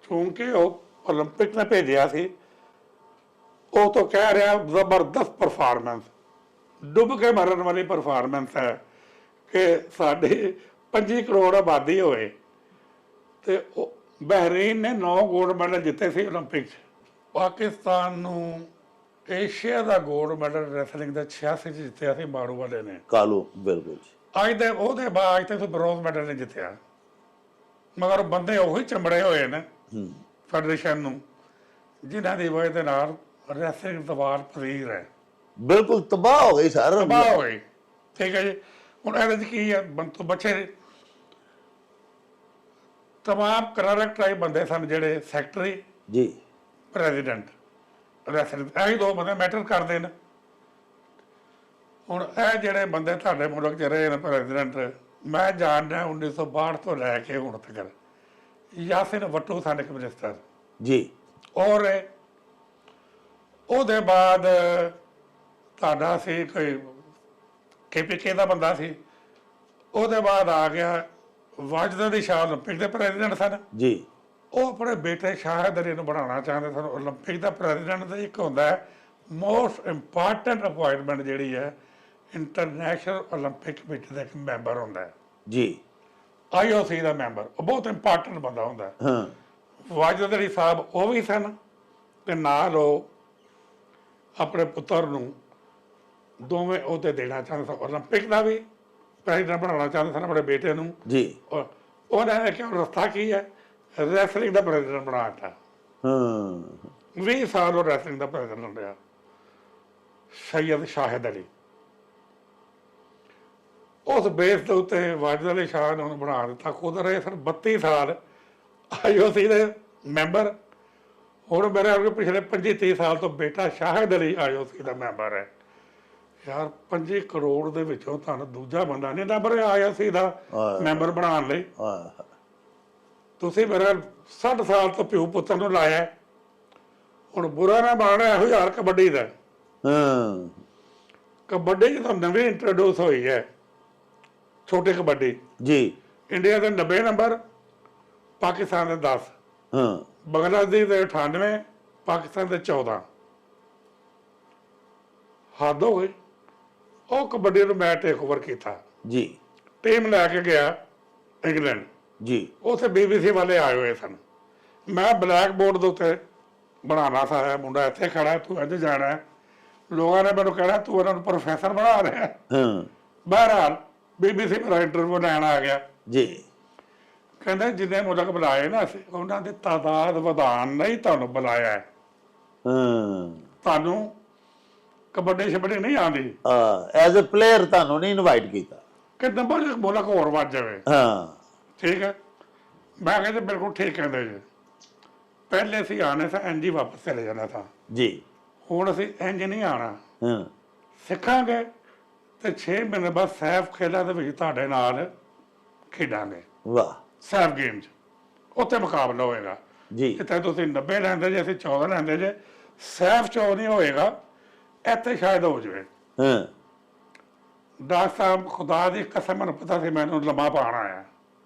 ਕਿਉਂਕਿ ਉਹ ਓਲੰਪਿਕ ਨੇ ਭੇਜਿਆ ਸੀ, ਉਹ ਤੋਂ ਕਹਿ ਰਿਹਾ ਜ਼ਬਰਦਸਤ ਪਰਫਾਰਮੈਂਸ, ਡੁੱਬ ਕੇ ਮਰਨ ਵਾਲੀ ਪਰਫਾਰਮੈਂਸ ਹੈ ਕਿ ਸਾਡੀ 25 ਕਰੋੜ ਆਬਾਦੀ ਹੋਏ। ਤੇ ਬਹਿਰੀਨ ਨੇ 9 ਗੋਲਡ ਮੈਡਲ ਜਿੱਤੇ ਸੀ ਓਲੰਪਿਕ 'ਚ। ਪਾਕਿਸਤਾਨ ਨੂੰ ਏਸ਼ੀਆ ਦਾ ਗੋਲਡ ਮੈਡਲ ਰੈਸਲਿੰਗ ਦਾ 86 'ਚ ਜਿੱਤਿਆ ਸੀ ਮਾਰੂ ਵਾਲੇ ਨੇ, ਕਾਲੂ, ਬਿਲਕੁਲ। ਅੱਜ ਦੇ ਉਹਦੇ ਬਾਅਦ ਅੱਜ ਤੱਕ ਬ੍ਰੋਂਜ਼ ਮੈਡਲ ਨਹੀਂ ਜਿੱਤਿਆ, ਮਗਰ ਬੰਦੇ ਉਹੀ ਚਮੜੇ ਹੋਏ ਨੇ ਫੈਡਰੇਸ਼ਨ ਨੂੰ, ਜਿਨ੍ਹਾਂ ਦੀ ਵਜ੍ਹਾ ਦੇ ਨਾਲ ਰੈਸਲਿੰਗ ਤਬਾਰ ਪਜ਼ੀਰ ਹੈ, ਬਿਲਕੁਲ ਤਬਾਹ ਹੋ ਗਈ ਸਰ, ਤਬਾਹ ਹੋ ਗਈ। ਠੀਕ ਹੈ ਜੀ। ਹੁਣ ਇਹਦੇ 'ਚ ਕੀ ਹੈ, ਬੰਤੂ ਬੱਚੇ ਤਮਾਮ ਕਰੈਕਟਰ ਬੰਦੇ ਸਨ, ਜਿਹੜੇ ਸੈਕਟਰੀ ਜੀ, ਪ੍ਰੈਜ਼ੀਡੈਂਟ, ਰੈਸਲਿੰਗ, ਇਹੀ 2 ਬੰਦੇ ਮੈਟਰ ਕਰਦੇ ਨੇ। ਹੁਣ ਇਹ ਜਿਹੜੇ ਬੰਦੇ ਤੁਹਾਡੇ ਮੁਲਕ 'ਚ ਰਹੇ ਨੇ ਪ੍ਰੈਜ਼ੀਡੈਂਟ, ਮੈਂ ਜਾਣਦਾ 1962 ਤੋਂ ਲੈ ਕੇ ਹੁਣ ਤੱਕ, ਯਾਸਿਨ ਵੱਟੂ ਸਾਡੇ ਮਿਨਿਸਟਰ ਜੀ, ਔਰ ਉਹਦੇ ਬਾਅਦ ਤੁਹਾਡਾ ਸੀ ਕੋਈ KPK ਦਾ ਬੰਦਾ ਸੀ, ਉਹਦੇ ਬਾਅਦ ਆ ਗਿਆ ਵਾਜਦ ਅਲੀ ਸ਼ਾਹ, ਓਲੰਪਿਕ ਦੇ ਪ੍ਰੈਜ਼ੀਡੈਂਟ ਸਨ ਜੀ। ਉਹ ਆਪਣੇ ਬੇਟੇ ਸ਼ਾਹਿਦ ਅਲੀ ਨੂੰ ਬਣਾਉਣਾ ਚਾਹੁੰਦੇ ਸਨ ਓਲੰਪਿਕ ਦਾ ਪ੍ਰੈਜ਼ੀਡੈਂਟ। ਦਾ ਇੱਕ ਹੁੰਦਾ ਹੈ ਮੋਸਟ ਇੰਪਾਰਟੈਂਟ ਅਪਾਇੰਟਮੈਂਟ ਜਿਹੜੀ ਹੈ, ਇੰਟਰਨੈਸ਼ਨਲ ਓਲੰਪਿਕ ਕਮੇਟੀ ਦਾ ਇੱਕ ਮੈਂਬਰ ਹੁੰਦਾ ਹੈ ਜੀ, IOC ਦਾ ਮੈਂਬਰ, ਉਹ ਬਹੁਤ ਇੰਪਾਰਟੈਂਟ ਬੰਦਾ ਹੁੰਦਾ। ਹਾਂ, ਵਾਜਦ ਅਲੀ ਸਾਹਿਬ ਉਹ ਵੀ ਸਨ, ਤੇ ਨਾਲ ਉਹ ਆਪਣੇ ਪੁੱਤਰ ਨੂੰ ਦੋਵੇਂ ਅਹੁਦੇ ਦੇਣਾ ਚਾਹੁੰਦੇ ਸਨ, ਓਲੰਪਿਕ ਦਾ ਵੀ ਪ੍ਰੈਜ਼ੀਡੈਂਟ ਬਣਾਉਣਾ ਚਾਹੁੰਦੇ ਸਨ ਆਪਣੇ ਬੇਟੇ ਨੂੰ ਜੀ। ਉਹਨਾਂ ਨੇ ਕਿਹਾ ਰਸਤਾ ਕੀ ਹੈ, ਰੈਸਲਿੰਗ ਦਾ ਪ੍ਰੈਜ਼ੀਡੈਂਟ ਬਣਾ ਦਿੱਤਾ। ਹਾਂ, 20 ਸਾਲ ਉਹ ਰੈਸਲਿੰਗ ਦਾ ਪ੍ਰੈਜ਼ੀਡੈਂਟ ਰਿਹਾ, ਸੈਯਦ ਸ਼ਾਹਿਦ ਅਲੀ। ਉਸ ਬੇਸ ਦੇ ਉੱਤੇ ਵਾਜਦ ਅਲੀ ਸ਼ਾਹ ਨੇ ਉਹਨੂੰ ਬਣਾ ਦਿੱਤਾ, ਖੁਦ ਰਹੇ ਸਰ 32 ਸਾਲ IOC ਦੇ ਮੈਂਬਰ। ਹੁਣ ਮੇਰੇ ਪਿਛਲੇ 25-30 ਸਾਲ ਤੋਂ ਬੇਟਾ ਸ਼ਾਹਿਦ ਅਲੀ IOC ਦਾ ਮੈਂਬਰ ਹੈ। ਯਾਰ 25 ਕਰੋੜ ਦੇ ਵਿੱਚੋਂ ਤੁਹਾਨੂੰ ਦੂਜਾ ਬੰਦਾ ਨਹੀਂ ਲੱਭ ਰਿਹਾ IOC ਦਾ ਮੈਂਬਰ ਬਣਾਉਣ ਲਈ। ਤੁਸੀਂ ਮੇਰੇ 60 ਸਾਲ ਤੋਂ ਪਿਓ ਪੁੱਤਰ ਨੂੰ ਲਾਇਆ, ਹੁਣ ਬੁਰਾ ਨਾ ਬਣਨਾ ਇਹੋ ਯਾਰ ਕਬੱਡੀ ਦਾ। ਕਬੱਡੀ ਜਦੋਂ ਨਵੀਂ ਇੰਟਰੋਡਿਊਸ ਹੋਈ ਹੈ, ਛੋਟੀ ਕਬੱਡੀ ਜੀ, ਇੰਡੀਆ ਦੇ 90 ਨੰਬਰ, ਪਾਕਿਸਤਾਨ ਦੇ 10, ਬੰਗਲਾਦੇਸ਼ ਦੇ 98, ਪਾਕਿਸਤਾਨ ਦੇ 14। ਹੱਦ ਹੋ ਗਈ। ਉਹ ਕਬੱਡੀ ਨੂੰ ਮੈਂ ਟੇਕ ਓਵਰ ਕੀਤਾ ਜੀ, ਟੀਮ ਲੈ ਕੇ ਗਿਆ ਇੰਗਲੈਂਡ ਜੀ। ਉੱਥੇ BBC ਵਾਲੇ ਆਏ ਹੋਏ ਸਨ, ਮੈਂ ਬਲੈਕ ਬੋਰਡ ਦੇ ਉੱਤੇ ਬਣਾਉਣਾ ਸਾਰਾ, ਮੁੰਡਾ ਇੱਥੇ ਖੜਾ, ਤੂੰ ਅੱਜ ਜਾਣਾ। ਲੋਕਾਂ ਨੇ ਮੈਨੂੰ ਕਹਿਣਾ ਤੂੰ ਇਹਨਾਂ ਨੂੰ ਪ੍ਰੋਫੈਸਰ ਬਣਾ ਰਿਹਾ। ਬਹਰਹਾਲ BBC ਮੇਰਾ ਇੰਟਰਵਿਊ ਲੈਣ ਆ ਗਿਆ ਜੀ, ਕਹਿੰਦੇ ਜਿੰਨੇ ਮੁਲਕ ਬੁਲਾਏ ਨਾ ਅਸੀਂ, ਉਹਨਾਂ ਦੀ ਤਾਦਾਦ ਵਧਾਉਣ ਨਹੀਂ ਤੁਹਾਨੂੰ ਬੁਲਾਇਆ ਹੈ, ਤੁਹਾਨੂੰ ਕਬੱਡੀ ਛਬੜੀ ਨਹੀਂ ਆਉਂਦੀ, ਐਜ਼ ਅ ਪਲੇਅਰ ਤੁਹਾਨੂੰ ਨਹੀਂ ਇਨਵਾਈਟ ਕੀਤਾ ਕਿ ਨੰਬਰ ਇੱਕ ਮੁਲਕ ਹੋਰ ਵੱਧ ਜਾਵੇ। ਠੀਕ ਹੈ, ਮੈਂ ਕਹਿੰਦਾ ਬਿਲਕੁਲ ਠੀਕ ਕਹਿੰਦੇ ਜੀ। ਪਹਿਲੇ ਅਸੀਂ ਆਣੇ ਸਾਂ ਇੰਝ ਹੀ ਵਾਪਸ ਚਲੇ ਜਾਣਾ ਸਾਂ ਜੀ, ਹੁਣ ਅਸੀਂ ਇੰਝ ਨਹੀਂ ਆਉਣਾ, ਸਿੱਖਾਂਗੇ ਤੇ 6 ਮਹੀਨੇ ਬਾਅਦ ਸੈਫ ਖੇਲਾਂ ਦੇ ਵਿੱਚ ਤੁਹਾਡੇ ਨਾਲ ਖੇਡਾਂਗੇ। ਵਾਹ, ਸੈਫ ਗੇਮ 'ਚ ਉੱਥੇ ਮੁਕਾਬਲਾ ਹੋਏਗਾ ਜੀ। ਜਿੱਥੇ ਤੁਸੀਂ 90 ਲੈਂਦੇ ਜੇ, ਅਸੀਂ 14 ਲੈਂਦੇ ਜੇ, ਸੈਫ 'ਚ ਨਹੀਂ ਹੋਏਗਾ, ਇੱਥੇ ਸ਼ਾਇਦ ਹੋ ਜਾਵੇ। ਡਾਕਟਰ ਸਾਹਿਬ ਖੁਦਾ ਦੀ ਕਸਮ, ਮੈਨੂੰ ਪਤਾ ਸੀ ਮੈਨੂੰ ਲੰਮਾ ਪਾਉਣਾ ਆਇਆ,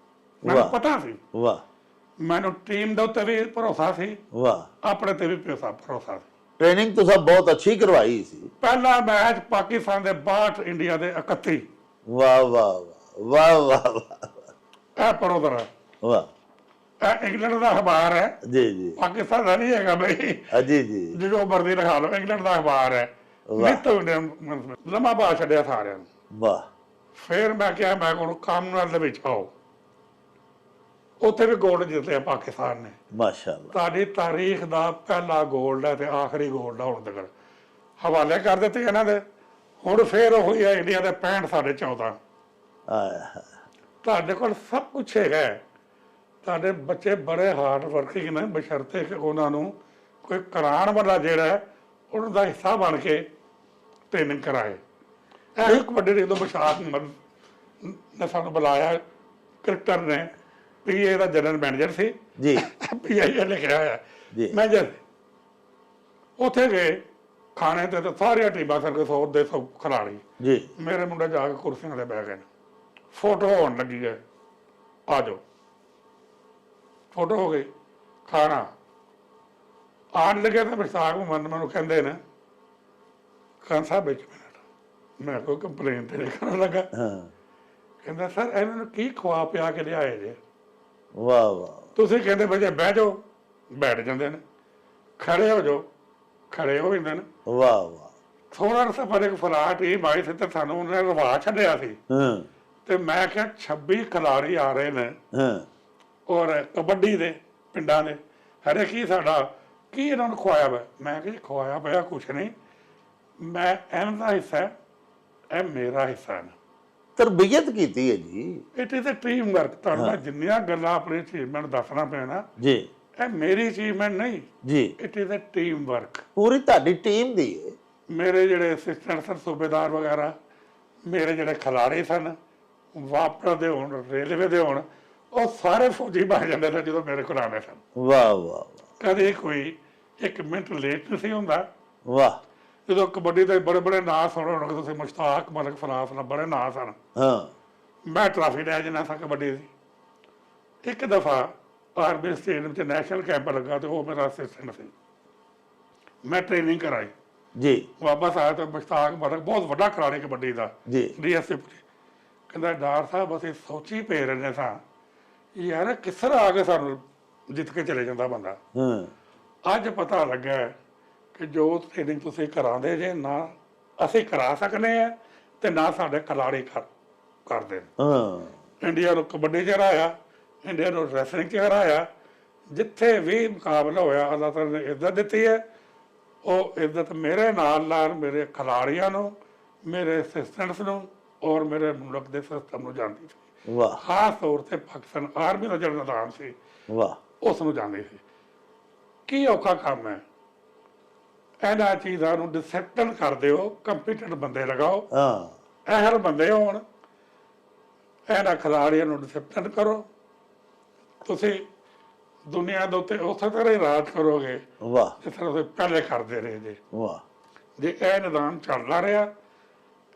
ਮੈਨੂੰ ਪਤਾ ਸੀ। ਵਾਹ, ਮੈਨੂੰ ਟੀਮ ਦੇ ਉੱਤੇ ਵੀ ਭਰੋਸਾ ਸੀ, ਵਾਹ, ਆਪਣੇ ਤੇ ਵੀ ਭਰੋਸਾ ਸੀ। ट्रेनिंग तो सब बहुत अच्छी करवाई सी। पहला मैच पाकिस्तान के 62, इंडिया के 31। वाह वाह वाह वाह वाह ਇਹ ਪੜੋ ਜ਼ਰਾ, वाह ਇਹ ਇੰਗਲੈਂਡ ਦਾ ਅਖਬਾਰ ਹੈ, जी जी ਪਾਕਿਸਤਾਨ ਦਾ ਨਹੀਂ ਹੈਗਾ ਬਈ। जी जी जो मर्जी लिखा लो, इंग्लैंड का अखबार है। वाह। नित लम्मा पा छड़िया सारे। वाह फिर मैं क्या, मैं कहूँ कामनवेल्थ ਦੇ ਵਿੱਚ ਆਓ, ਉੱਥੇ ਵੀ ਗੋਲਡ ਜਿੱਤਿਆ ਪਾਕਿਸਤਾਨ ਨੇ। माशाल्लाह ਤੁਹਾਡੀ ਤਾਰੀਖ ਦਾ ਪਹਿਲਾ ਗੋਲਡ ਹੈ ਤੇ ਆਖਰੀ ਗੋਲਡ ਹੈ ਹੁਣ ਤੱਕ। ਹਵਾਲੇ ਕਰ ਦਿੱਤੇ ਇਹਨਾਂ ਦੇ। ਹੁਣ ਫੇਰ ਉਹੀ ਹੈ, ਇੰਡੀਆ ਦੇ 65 ਸਾਡੇ 14। आया ਤੁਹਾਡੇ ਕੋਲ ਸਭ ਕੁਝ ਹੈਗਾ। ਤੁਹਾਡੇ ਬੱਚੇ ਬੜੇ ਹਾਰਡ ਵਰਕਿੰਗ ਨੇ, ਬਸ਼ਰਤੇ ਕਿ ਉਹਨਾਂ ਨੂੰ ਕੋਈ ਕਰਾਉਣ ਵਾਲਾ ਜਿਹੜਾ ਉਹਨਾਂ ਦਾ ਹਿੱਸਾ ਬਣ ਕੇ ਟ੍ਰੇਨਿੰਗ ਕਰਾਏ। ਇਹ ਕਬੱਡੀ ਦੇ ਜਦੋਂ ਵਿਸ਼ਾਖ ਨੇ ਸਾਨੂੰ ਬੁਲਾਇਆ, ਕ੍ਰਿਕਟਰ ਨੇ, ਪੀਏ ਦਾ ਜਨਰਲ ਮੈਨੇਜਰ ਸੀ जी ਪੀਆਈ ਲਿਖਿਆ ਹੋਇਆ ਜੀ। ਮੈਨੇਜਰ। ਉੱਥੇ ਗਏ ਖਾਣੇ ਤੇ ਸਾਰੀਆਂ ਟੀਮਾਂ ਸਰ 100 150 ਖਿਲਾੜੀ। जी ਮੇਰੇ ਮੁੰਡੇ ਜਾ ਕੇ ਕੁਰਸੀਆਂ ਤੇ ਬਹਿ ਗਏ ਨੇ, ਫੋਟੋ ਹੋਣ ਲੱਗੀ ਹੈ, ਆ ਜਾਓ। ਫੋਟੋ ਹੋ ਗਈ, ਖਾਣਾ ਆਣ ਲੱਗੇ ਤਾਂ ਵਿਸਾਖ ਮੈਨੂੰ ਕਹਿੰਦੇ ਨੇ, ਖਾਨ ਸਾਹਿਬ ਇੱਕ ਮਿੰਟ, ਮੈਂ ਕੋਈ ਕੰਪਲੇਨ ਤੇ ਨਹੀਂ ਕਰਨ ਲੱਗਾ। हाँ ਕਹਿੰਦਾ ਸਰ ਇਹਨਾਂ ਨੂੰ ਕੀ ਖਵਾ ਪਿਆ ਕੇ ਲਿਆਏ ਜੇ? वाह वाह ਤੁਸੀਂ ਕਹਿੰਦੇ ਬੱਚੇ ਬਹਿ ਜਾਓ, ਬੈਠ ਜਾਂਦੇ ਨੇ, ਖੜੇ ਹੋ ਜਾਓ, ਖੜੇ ਹੋ ਜਾਂਦੇ ਨੇ। वाह वाह ਥੋੜਾ ਰਸਾ ਪਰ ਇੱਕ ਫਲਾਹ ਟੀਮ ਆਈ ਸੀ ਤੇ ਸਾਨੂੰ ਉਹਨੇ ਰਵਾ ਛੱਡਿਆ ਸੀ। हाँ ਤੇ ਮੈਂ ਕਿਹਾ 26 ਖਿਲਾੜੀ ਆ ਰਹੇ ਨੇ हाँ ਔਰ ਕਬੱਡੀ ਦੇ ਪਿੰਡਾਂ ਦੇ, ਹਰੇ ਕੀ ਸਾਡਾ ਕੀ ਇਹਨਾਂ ਨੂੰ ਖਵਾਇਆ ਵਾ? ਮੈਂ ਕਿਹਾ ਜੀ ਖਵਾਇਆ ਪਿਆ ਕੁਛ ਨਹੀਂ, ਮੈਂ ਇਹਨਾਂ ਦਾ ਹਿੱਸਾ ਹੈ, ਇਹ ਮੇਰਾ ਹਿੱਸਾ ਹੈ। तरबियत की है जी it is a team work. ਤੁਹਾਨੂੰ ਮੈਂ ਜਿੰਨੀਆਂ ਗੱਲਾਂ ਆਪਣੀ ਅਚੀਵਮੈਂਟ ਦੱਸਣਾ ਪੈਣਾ, जी ਇਹ ਮੇਰੀ ਅਚੀਵਮੈਂਟ ਨਹੀਂ, जी it is a team work. पूरी ਤੁਹਾਡੀ ਟੀਮ ਦੀ ਹੈ। ਮੇਰੇ ਜਿਹੜੇ ਅਸਿਸਟੈਂਟ ਸਨ, ਸੂਬੇਦਾਰ ਵਗੈਰਾ, ਮੇਰੇ ਜਿਹੜੇ ਖਿਲਾੜੀ ਸਨ, ਵਾਪਰ ਦੇ ਹੋਣ, ਰੇਲਵੇ ਦੇ ਹੋਣ, ਉਹ ਸਾਰੇ ਫੌਜੀ ਬਣ ਜਾਂਦੇ ਨੇ ਜਦੋਂ ਮੇਰੇ ਕੋਲ ਆਉਂਦੇ ਸਨ। ਵਾਹ ਵਾਹ ਕਦੇ ਕੋਈ 1 ਮਿੰਟ ਲੇਟ ਨਹੀਂ ਸੀ ਹੁੰਦਾ। ਵਾਹ ਜਦੋਂ ਕਬੱਡੀ ਦੇ ਬੜੇ ਬੜੇ ਨਾਂ ਸੁਣੇ ਹੋਣਗੇ ਤੁਸੀਂ, ਮੁਸ਼ਤਾਕ ਮਲਕ ਫਲਾਫਲਾ, ਬੜੇ ਨਾਂ ਸਨ। ਹਾਂ ਮੈਂ ਟਰਾਫੀ ਲੈ ਜਾਂਦਾ ਸਾਂ ਕਬੱਡੀ ਦੀ। ਇੱਕ ਦਫਾ ਆਰਮੀ ਸਟੇਡੀਅਮ 'ਚ ਨੈਸ਼ਨਲ ਕੈਂਪ ਲੱਗਾ ਤੇ ਉਹ ਮੇਰਾ ਅਸਿਸਟੈਂਟ ਸੀ। ਮੈਂ ਟ੍ਰੇਨਿੰਗ ਕਰਾਈ, ਜੀ ਵਾਪਸ ਆਇਆ ਤਾਂ ਮੁਸ਼ਤਾਕ ਮਲਕ ਬਹੁਤ ਵੱਡਾ ਖਿਡਾਰੀ ਕਬੱਡੀ ਦਾ, ਜੀ ਡੀਐਸਐਫ। ਕਹਿੰਦਾ ਡਾਕਟਰ ਸਾਹਿਬ ਅਸੀਂ ਸੋਚੀ ਪਏ ਰਹਿੰਦੇ ਸਾਂ ਯਾਰ ਕਿਸ ਤਰ੍ਹਾਂ ਆ ਕੇ ਸਾਨੂੰ ਜਿੱਤ ਕੇ ਚਲੇ ਜਾਂਦਾ ਬੰਦਾ। ਹਾਂ ਅੱਜ ਪਤਾ ਲੱਗਾ ਕਿ ਜੋ ਟ੍ਰੇਨਿੰਗ ਤੁਸੀਂ ਕਰਾਉਂਦੇ ਜੇ ਨਾ ਅਸੀਂ ਕਰਾ ਸਕਦੇ ਆ ਤੇ ਨਾ ਸਾਡੇ ਖਿਲਾੜੀ ਕਰਦੇ। ਹਾਂ ਇੰਡੀਆ ਨੂੰ ਕਬੱਡੀ 'ਚ ਹਰਾਇਆ, ਇੰਡੀਆ ਨੂੰ ਰੈਸਲਿੰਗ 'ਚ ਹਰਾਇਆ। ਜਿੱਥੇ ਵੀ ਮੁਕਾਬਲਾ ਹੋਇਆ ਅੱਲਾਹ ਤਾਲਾ ਨੇ ਇੱਜ਼ਤ ਦਿੱਤੀ ਹੈ। ਉਹ ਇੱਜ਼ਤ ਮੇਰੇ ਨਾਲ ਮੇਰੇ ਖਿਲਾੜੀਆਂ ਨੂੰ, ਮੇਰੇ ਅਸਿਸਟੈਂਟਸ ਨੂੰ ਔਰ ਮੇਰੇ ਮੁਲਕ ਦੇ ਸਿਸਟਮ ਨੂੰ ਜਾਂਦੀ ਸੀ। ਵਾਹ ਖਾਸ ਤੌਰ ਤੇ ਪਾਕਿਸਤਾਨ ਆਰਮੀ ਦਾ ਜਿਹੜਾ ਨਿਜ਼ਾਮ ਸੀ ਵਾਹ ਉਸ ਨੂੰ ਜਾਂਦੀ ਸੀ। ਕੀ ਔਖਾ ਕੰਮ ਹੈ। ਇਹਨਾਂ ਚੀਜ਼ਾਂ ਨੂੰ ਡਿਸਿਪਲਿਨ ਕਰ ਦਿਓ, ਕੰਪੀਟੈਂਟ ਬੰਦੇ ਲਗਾਓ, ਹਾਂ ਇਹੋ ਬੰਦੇ ਹੋਣ। ਇਹਨਾਂ ਖਿਲਾੜੀਆਂ ਨੂੰ ਡਿਸਿਪਲਿਨ ਕਰੋ। ਤੁਸੀਂ ਦੁਨੀਆ ਦੇ ਉੱਤੇ ਉਸੇ ਤਰ੍ਹਾਂ ਹੀ ਰਾਜ ਕਰੋਗੇ ਵਾਹ ਜਿਸ ਤਰ੍ਹਾਂ ਤੁਸੀਂ ਪਹਿਲੇ ਕਰਦੇ ਰਹੇ ਜੇ। ਵਾਹ ਜੇ ਇਹ ਨਿਜ਼ਾਮ ਚੱਲਦਾ ਰਿਹਾ,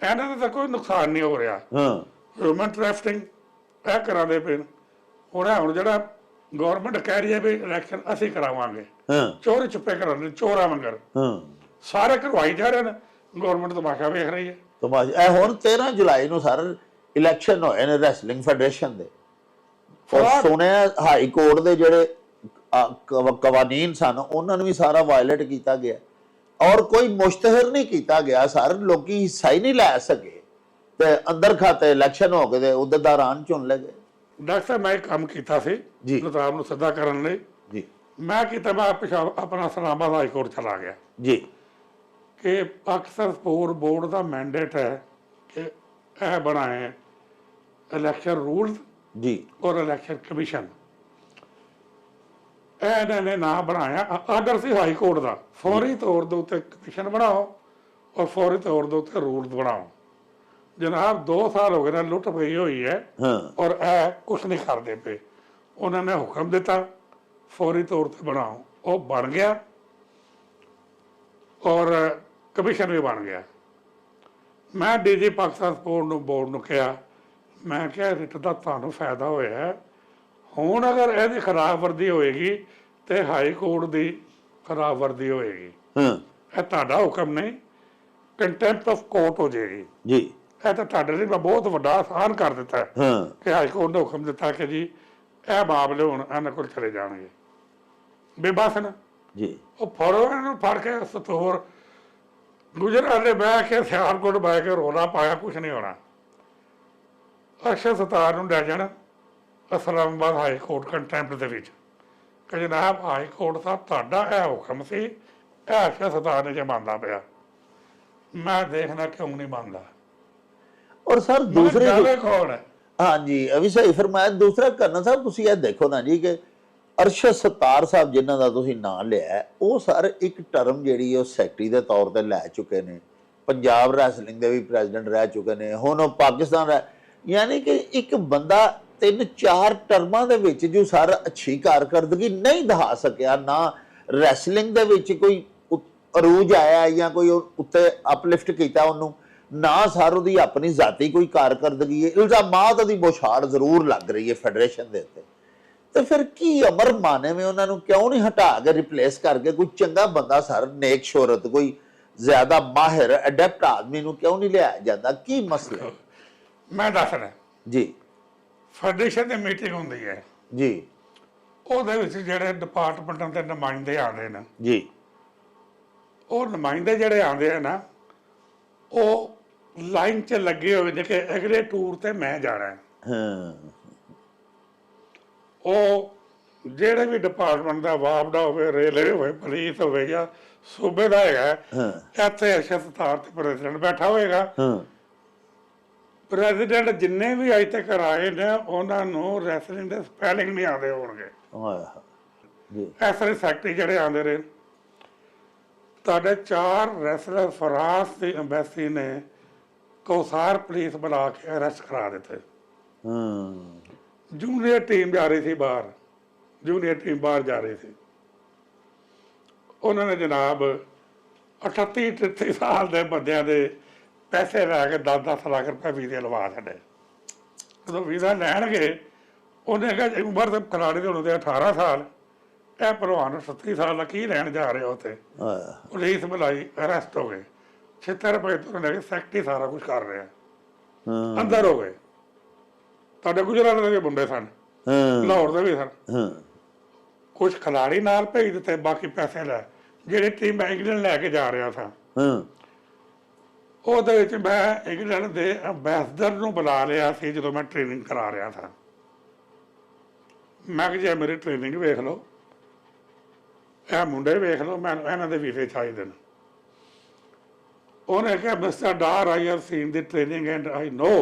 ਇਹਨਾਂ ਦਾ ਤਾਂ ਕੋਈ ਨੁਕਸਾਨ ਨਹੀਂ ਹੋ ਰਿਹਾ। ਹਾਂ ਹਿਊਮਨ ਟ੍ਰੈਫਿਕਿੰਗ ਇਹ ਕਰਾਉਂਦੇ ਪਏ ਨੇ। ਹੁਣ ਜਿਹੜਾ ਗੌਰਮੈਂਟ ਕਹਿ ਰਹੀ ਹੈ ਵੀ ਇਲੈਕਸ਼ਨ ਅਸੀਂ ਕਰਾਵਾਂਗੇ, ਹਾਂ ਚੋਰੀ ਛੁਪੇ ਕਰਾਉਂਦੇ, ਚੋਰਾਂ ਵਾਂਗਰ ਹਾਂ ਸਾਰੇ ਕਰਵਾਈ ਜਾ ਰਹੇ ਨੇ। ਗੌਰਮੈਂਟ ਤਮਾਸ਼ਾ ਵੇਖ ਰਹੀ ਹੈ। ਤਮਾਸ਼ਾ ਇਹ ਹੁਣ 13 ਜੁਲਾਈ ਨੂੰ ਸਾਰੇ ਇਲੈਕਸ਼ਨ ਹੋਏ ਨੇ ਰੈਸਲਿੰਗ ਫੈਡਰੇਸ਼ਨ ਦੇ। ਔਰ ਸੁਣਿਆ ਹਾਈ ਕੋਰਟ ਦੇ ਜਿਹੜੇ ਕਵਾਨੀਨ ਸਨ ਉਹਨਾਂ ਨੂੰ ਵੀ ਸਾਰਾ ਵਾਇਲੇਟ ਕੀਤਾ ਗਿਆ ਔਰ ਕੋਈ ਮੁਸ਼ਤਹਰ ਨਹੀਂ ਕੀਤਾ ਗਿਆ। ਸਾਰੇ ਲੋਕੀ ਹਿੱਸਾ ਹੀ ਨਹੀਂ ਲੈ ਸਕੇ ਤੇ ਅੰਦਰ ਖਾਤੇ ਇਲੈਕਸ਼ਨ ਹੋ ਗਏ ਤੇ ਅਹੁਦੇਦਾਰਾਂ ਚੁਣ ਲਏ ਗਏ। ਡਾਕਟਰ ਸਾਹਿਬ ਮੈਂ ਇੱਕ ਕੰਮ ਕੀਤਾ ਸੀ ਜੀ। ਨਿਜ਼ਾਮ ਨੂੰ ਸਿੱਧਾ ਕਰਨ ਲਈ। ਜੀ ਮੈਂ ਕੀਤਾ, ਮੈਂ ਆਪਣਾ ਇਸਲਾਮਾਬਾਦ ਹਾਈ ਕੋਰਟ ਚਲਾ ਗਿਆ ਜੀ ਕਿ ਪਾਕਿਸਤਾਨ ਸਪੋਰਟ ਬੋਰਡ ਦਾ ਮੈਂਡੇਟ ਹੈ ਕਿ ਇਹ ਬਣਾਏ ਇਲੈਕਸ਼ਨ ਰੂਲ ਜੀ ਔਰ ਇਲੈਕਸ਼ਨ ਕਮਿਸ਼ਨ। ਇਹਨਾਂ ਨੇ ਨਾ ਬਣਾਇਆ, ਆਰਡਰ ਸੀ ਹਾਈ ਕੋਰਟ ਦਾ, ਫੌਰੀ ਤੌਰ ਦੇ ਉੱਤੇ ਕਮਿਸ਼ਨ ਬਣਾਓ ਔਰ ਫੌਰੀ ਤੌਰ ਦੇ ਉੱਤੇ ਰੂਲ ਬਣਾਓ। ਜਨਾਬ 2 ਸਾਲ ਹੋ ਗਏ ਨੇ, ਲੁੱਟ ਪਈ ਹੋਈ ਹੈ ਹਾਂ ਔਰ ਇਹ ਕੁਛ ਨਹੀਂ ਕਰਦੇ ਪਏ। ਉਹਨਾਂ ਨੇ ਹੁਕਮ ਦਿੱਤਾ ਫੌਰੀ ਤੌਰ ਤੇ ਬਣਾਓ, ਉਹ ਬਣ ਗਿਆ ਔਰ ਕਮਿਸ਼ਨ ਵੀ ਬਣ ਗਿਆ। ਮੈਂ ਡੀਜੀ ਪਾਕਿਸਤਾਨ ਸਪੋਰਟ ਨੂੰ ਬੋਰਡ ਨੂੰ ਕਿਹਾ, ਮੈਂ ਕਿਹਾ ਰਿਟ ਦਾ ਤੁਹਾਨੂੰ ਫਾਇਦਾ ਹੋਇਆ। ਹੁਣ ਅਗਰ ਇਹਦੀ ਖਿਲਾਫ ਵਰਦੀ ਹੋਏਗੀ ਤੇ ਹਾਈ ਕੋਰਟ ਦੀ ਖਿਲਾਫ ਵਰਦੀ ਹੋਏਗੀ। ਹਾਂ ਇਹ ਤੁਹਾਡਾ ਹੁਕਮ ਨਹੀਂ, ਕੰਟੈਂਪਟ ਆਫ ਕੋਰਟ ਹੋ ਜਾਏਗੀ ਜੀ। ਇਹ ਤਾਂ ਤੁਹਾਡੇ ਲਈ ਮੈਂ ਬਹੁਤ ਵੱਡਾ ਆਸਾਨ ਕਰ ਦਿੱਤਾ ਹੈ ਹਾਂ ਕਿ ਹਾਈ ਕੋਰਟ ਨੇ ਹੁਕਮ ਦਿੱਤਾ ਕਿ ਜੀ ਇਹ ਮਾਮਲੇ ਹੁਣ ਇਹਨਾਂ ਕੋਲ ਚਲੇ ਜਾਣਗੇ ਬੇਬਸ ਨਾ। ਜੀ। ਉਹ ਫੜੋ ਇਹਨਾਂ ਨੂੰ, ਫੜ ਕੇ ਸਤੋਰ ਗੁਜਰਾਲੇ ਬਹਿ ਕੇ ਸਿਆਲਕੋਟ ਬਹਿ ਕੇ ਰੋਲਾ ਪਾਇਆ, ਕੁਛ ਨਹੀਂ ਹੋਣਾ। ਅਰਸ਼ਦ ਸਤਾਰ ਨੂੰ ਲੈ ਜਾਣਾ ਇਸਲਾਮਾਬਾਦ ਹਾਈ ਕੋਰਟ ਕੰਟੈਂਪਟ ਦੇ ਵਿੱਚ ਕਿ ਜਨਾਬ ਹਾਈ ਕੋਰਟ ਸਾਹਿਬ ਤੁਹਾਡਾ ਇਹ ਹੁਕਮ ਸੀ, ਇਹ ਅਰਸ਼ਦ ਸਤਾਰ ਨੇ ਜੇ ਮੰਨਦਾ ਪਿਆ, ਮੈਂ ਦੇਖਣਾ ਕਿਉਂ ਨਹੀਂ ਮੰਨਦਾ। ਔਰ ਸਰ ਦੂਸਰੇ ਕੌਣ ਹੈ? ਹਾਂਜੀ ਅਭੀ ਸਹੀ ਫਰਮਾਇਆ। ਦੂਸਰਾ ਕਰਨਾ ਸਾਹਿਬ ਤੁਸੀਂ ਇਹ ਦੇਖੋ ਨਾ ਜੀ ਕਿ ਅਰਸ਼ਦ ਸਤਾਰ ਸਾਹਿਬ ਜਿਨ੍ਹਾਂ ਦਾ ਤੁਸੀਂ ਨਾਂ ਲਿਆ, ਉਹ ਸਰ ਇੱਕ ਟਰਮ ਜਿਹੜੀ ਉਹ ਸੈਕਟਰੀ ਦੇ ਤੌਰ ਤੇ ਲੈ ਚੁੱਕੇ ਨੇ, ਪੰਜਾਬ ਰੈਸਲਿੰਗ ਦੇ ਵੀ ਪ੍ਰੈਜ਼ੀਡੈਂਟ ਰਹਿ ਚੁੱਕੇ ਨੇ, ਹੁਣ ਉਹ ਪਾਕਿਸਤਾਨ ਯਾਨੀ ਕਿ ਇੱਕ ਬੰਦਾ 3-4 ਟਰਮਾਂ ਦੇ ਵਿੱਚ ਜੋ ਸਰ ਅੱਛੀ ਕਾਰਕਰਦਗੀ ਨਹੀਂ ਦਿਖਾ ਸਕਿਆ, ਨਾ ਰੈਸਲਿੰਗ ਦੇ ਵਿੱਚ ਕੋਈ ਅਰੂਜ ਆਇਆ ਜਾਂ ਕੋਈ ਉੱਤੇ ਅਪਲਿਫਟ ਕੀਤਾ ਉਹਨੂੰ, ਨਾ ਸਰ ਉਹਦੀ ਆਪਣੀ ਜ਼ਾਤੀ ਕੋਈ ਕਾਰਕਰਦਗੀ ਹੈ। ਇਲਜ਼ਾਮਾਤ ਉਹਦੀ ਬੁਛਾੜ ਜ਼ਰੂਰ ਲੱਗ ਰਹੀ ਹੈ ਫੈਡਰੇਸ਼ਨ ਦੇ ਉੱਤੇ, ਤੇ ਫਿਰ ਕੀ ਅਮਰ ਮਾਨੇ में ਉਹਨਾਂ ਨੂੰ ਕਿਉਂ ਨਹੀਂ ਹਟਾ ਕੇ ਰਿਪਲੇਸ ਕਰਕੇ ਕੋਈ ਚੰਗਾ ਬੰਦਾ ਸਰ ਨੇਕ ਸ਼ੋਹਰਤ ਕੋਈ ਜ਼ਿਆਦਾ ਮਾਹਿਰ ਅਡੈਪਟ ਆਦਮੀ ਨੂੰ ਕਿਉਂ ਨਹੀਂ ਲਿਆਇਆ ਜਾਂਦਾ? ਕੀ ਮਸਲਾ? ਮੈਂ ਦੱਸਣਾ ਜੀ। ਫੈਡਰੇਸ਼ਨ ਦੀ ਮੀਟਿੰਗ ਹੁੰਦੀ ਹੈ ਜੀ। ਉਹਦੇ ਵਿੱਚ ਜਿਹੜੇ ਡਿਪਾਰਟਮੈਂਟਾਂ ਦੇ ਨੁਮਾਇੰਦੇ ਆਉਂਦੇ ਨੇ ਜੀ। ਉਹ ਨੁਮਾਇੰਦੇ ਜਿਹੜੇ ਆਉਂਦੇ ਆ ਨਾ, ਉਹ ਲਾਈਨ 'ਚ ਲੱਗੇ ਹੋਏ ਨੇ ਕਿ ਅਗਲੇ ਟੂਰ ਤੇ ਮੈਂ ਜਾਣਾ ਹੈ। ਹਾਂ। ਉਹ ਜਿਹੜੇ ਵੀ ਡਿਪਾਰਟਮੈਂਟ ਦਾ ਵਾਪਡਾ ਹੋਵੇ, ਰੇਲਵੇ ਹੋਵੇ, ਪੁਲਿਸ ਹੋਵੇ ਜਾਂ ਸੂਬੇ ਦਾ ਹੈਗਾ, ਇੱਥੇ ਅਰਸ਼ਦ ਸਤਾਰ ਤੇ ਪ੍ਰੈਜ਼ੀਡੈਂਟ ਬੈਠਾ ਹੋਏਗਾ। ਪ੍ਰੈਜ਼ੀਡੈਂਟ ਜਿੰਨੇ ਵੀ ਅਜੇ ਤੱਕ ਆਏ ਨੇ ਉਹਨਾਂ ਨੂੰ ਰੈਸਲਿੰਗ ਦੇ ਸਪੈਲਿੰਗ ਨਹੀਂ ਆਉਂਦੇ ਹੋਣਗੇ। ਇਸ ਤਰ੍ਹਾਂ ਸੈਕਟਰੀ ਜਿਹੜੇ ਆਉਂਦੇ ਰਹੇ, ਤੁਹਾਡੇ 4 ਰੈਸਲਰ ਫਰਾਂਸ ਦੀ ਅੰਬੈਸੀ ਨੇ ਕੌਸਾਰ ਪੁਲਿਸ ਬੁਲਾ ਕੇ ਅਰੈਸਟ ਕਰਾ ਦਿੱਤੇ। ਜੂਨੀਅਰ ਟੀਮ ਜਾ ਰਹੀ ਸੀ ਬਾਹਰ, ਜੂਨੀਅਰ ਟੀਮ ਬਾਹਰ ਜਾ ਰਹੀ ਸੀ, ਉਹਨਾਂ ਨੇ ਜਨਾਬ 38-38 ਸਾਲ ਦੇ ਬੰਦਿਆਂ ਦੇ ਪੈਸੇ ਲੈ ਕੇ 10-10 ਲੱਖ ਰੁਪਏ ਵੀਜ਼ੇ ਲਵਾ ਛੱਡੇ। ਜਦੋਂ ਵੀਜ਼ਾ ਲੈਣਗੇ ਉਹਨੇ ਕਿਹਾ ਉਮਰ ਦੇ ਖਿਲਾੜੀ ਦੇ ਹੋਣ ਦੇ 18 ਸਾਲ, ਇਹ ਭਲਵਾਨ 37 ਸਾਲ ਦਾ ਕੀ ਲੈਣ ਜਾ ਰਹੇ ਹੋ? ਉੱਥੇ ਪੁਲਿਸ ਬੁਲਾਈ, ਅਰੈਸਟ ਹੋ ਗਏ, 76 ਰੁਪਏ ਤੋਂ ਲੈ ਕੇ ਸੈਕਟਰੀ ਸਾਰਾ ਕੁਝ ਕਰ ਰਿਹਾ, ਅੰਦਰ ਹੋ ਗਏ। ਤੁਹਾਡੇ ਗੁਜਰਾਤ ਦੇ ਵੀ ਮੁੰਡੇ ਸਨ, ਲਾਹੌਰ ਦੇ ਵੀ ਸਨ, ਕੁਝ ਖਿਲਾੜੀ ਨਾਲ ਭੇਜ ਦਿੱਤੇ, ਬਾਕੀ ਪੈਸੇ ਲੈ। ਜਿਹੜੀ ਟੀਮ ਮੈਂ ਇੰਗਲੈਂਡ ਲੈ ਕੇ ਜਾ ਰਿਹਾ ਸਾਂ, ਉਹਦੇ ਵਿੱਚ ਮੈਂ ਇੰਗਲੈਂਡ ਦੇ ਅੰਬੈਸਡਰ ਨੂੰ ਬੁਲਾ ਲਿਆ ਸੀ ਜਦੋਂ ਮੈਂ ਟ੍ਰੇਨਿੰਗ ਕਰਾ ਰਿਹਾ ਸਾਂ। ਮੈਂ ਕਿਹਾ ਜੇ ਮੇਰੀ ਟ੍ਰੇਨਿੰਗ ਵੇਖ ਲਓ, ਇਹ ਮੁੰਡੇ ਵੇਖ ਲਓ, ਮੈਨੂੰ ਇਹਨਾਂ ਦੇ ਵੀਜ਼ੇ ਚਾਹੀਦੇ ਨੇ। ਉਹਨੇ ਕਿਹਾ mister Dar, I have seen the training and I know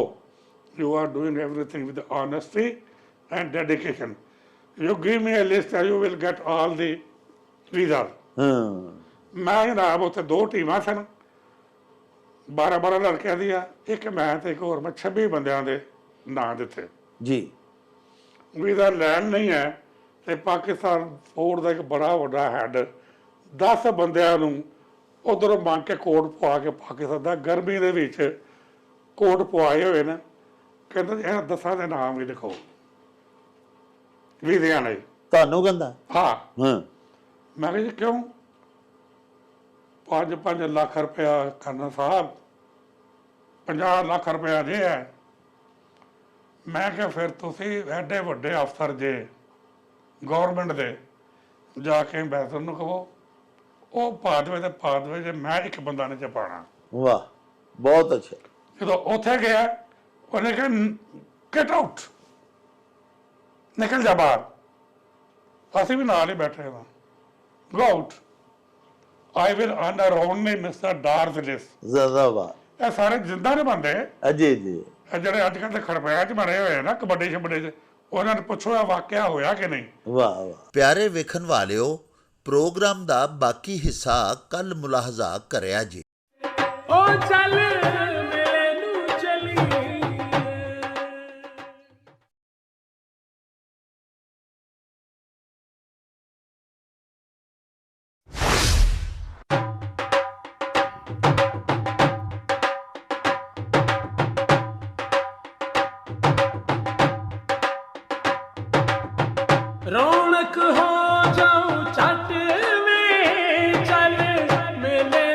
you are doing everything with honesty and dedication. You give me a list and you will get all the visas. ਮੈਂ ਜਨਾਬ ਉੱਥੇ 2 ਟੀਮਾਂ ਸਨ, 12 ਲੜਕਿਆਂ ਦੀਆਂ, ਇੱਕ ਮੈਂ ਤੇ ਇੱਕ ਹੋਰ, ਮੈਂ 26 ਬੰਦਿਆਂ ਦੇ ਨਾਂ ਦਿੱਤੇ ਜੀ। ਵੀਜ਼ਾ ਲੈਣ ਨਹੀਂ ਹੈ ਤੇ ਪਾਕਿਸਤਾਨ ਫੌਜ ਦਾ ਇੱਕ ਬੜਾ ਵੱਡਾ ਹੈਡ 10 ਬੰਦਿਆਂ ਨੂੰ ਉਧਰੋਂ ਮੰਗ ਕੇ ਕੋਟ ਪਵਾ ਕੇ ਪਾਕਿਸਤਾਨ ਦਾ ਗਰਮੀ ਦੇ ਵਿੱਚ ਕੋਟ ਪਵਾਏ ਹੋਏ ਨੇ, ਕਹਿੰਦਾ ਇਹਨਾਂ 10 ਦੇ ਨਾਮ ਵੀ ਲਿਖੋ ਵੀਜ਼ਿਆਂ ਲਈ। ਤੁਹਾਨੂੰ ਕਹਿੰਦਾ? ਹਾਂ। ਮੈਂ ਕਿਹਾ ਜੀ ਕਿਉਂ? 5 ਲੱਖ ਰੁਪਇਆ ਕਰਨਾ ਸਾਹਿਬ, 50 ਲੱਖ ਰੁਪਇਆ ਜੇ ਹੈ। ਮੈਂ ਕਿਹਾ ਫਿਰ ਤੁਸੀਂ ਐਡੇ ਵੱਡੇ ਅਫਸਰ ਜੇ ਗੌਰਮੈਂਟ ਦੇ, ਜਾ ਕੇ ਅੰਬੈਸਡਰ ਨੂੰ ਕਹੋ ਉਹ ਪਾ ਦੇਵੇ ਤੇ ਪਾ ਦੇਵੇ, ਜੇ ਮੈਂ ਇੱਕ ਬੰਦਾ ਨਹੀਂ ਪਾਉਣਾ। ਵਾਹ, ਬਹੁਤ ਅੱਛਾ। ਜਦੋਂ ਉੱਥੇ ਗਿਆ ਉਹਨੇ ਕਿਹਾ ਗੈਟ ਆਊਟ, ਨਿਕਲ ਜਾ ਬਾਹਰ। ਅਸੀਂ ਵੀ ਨਾਲ ਹੀ ਬੈਠੇ ਹਾਂ। Go out, I will honour only mister ਡਾਰਜ਼ ਲਿਸਟ। ਜ਼ਿੰਦਾਬਾਦ। ਇਹ ਸਾਰੇ ਜਿੰਦਾ ਨੇ ਬੰਦੇ ਜੀ ਜੀ। ਇਹ ਜਿਹੜੇ ਅੱਜ ਕੱਲ੍ਹ ਦੇ ਖੜਪਿਆਂ 'ਚ ਬਣੇ ਹੋਏ ਨਾ ਕਬੱਡੀ ਛਬੱਡੀ 'ਚ, ਉਹਨਾਂ ਨੂੰ ਪੁੱਛੋ ਇਹ ਵਾਕਿਆ ਹੋਇਆ ਕਿ ਨਹੀਂ। ਵਾਹ ਵਾਹ। ਪਿਆਰੇ ਵੇਖਣ ਵਾਲਿਓ, ਪ੍ਰੋਗਰਾਮ ਦਾ ਬਾਕੀ ਹਿੱਸਾ ਕੱਲ ਮੁਲਾਹਜ਼ਾ ਕਰਿਆ ਜੀ। ਓ ਚੱਲ ਮੇਰੇ ਨੂੰ ਚਲੀ ਰੌਣਕ ਹੋ ਜਾਉ ਛੱਟ ਵੇ ਚੱਲ ਮੇਲੇ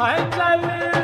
ਹਾਏ ਚੱਲ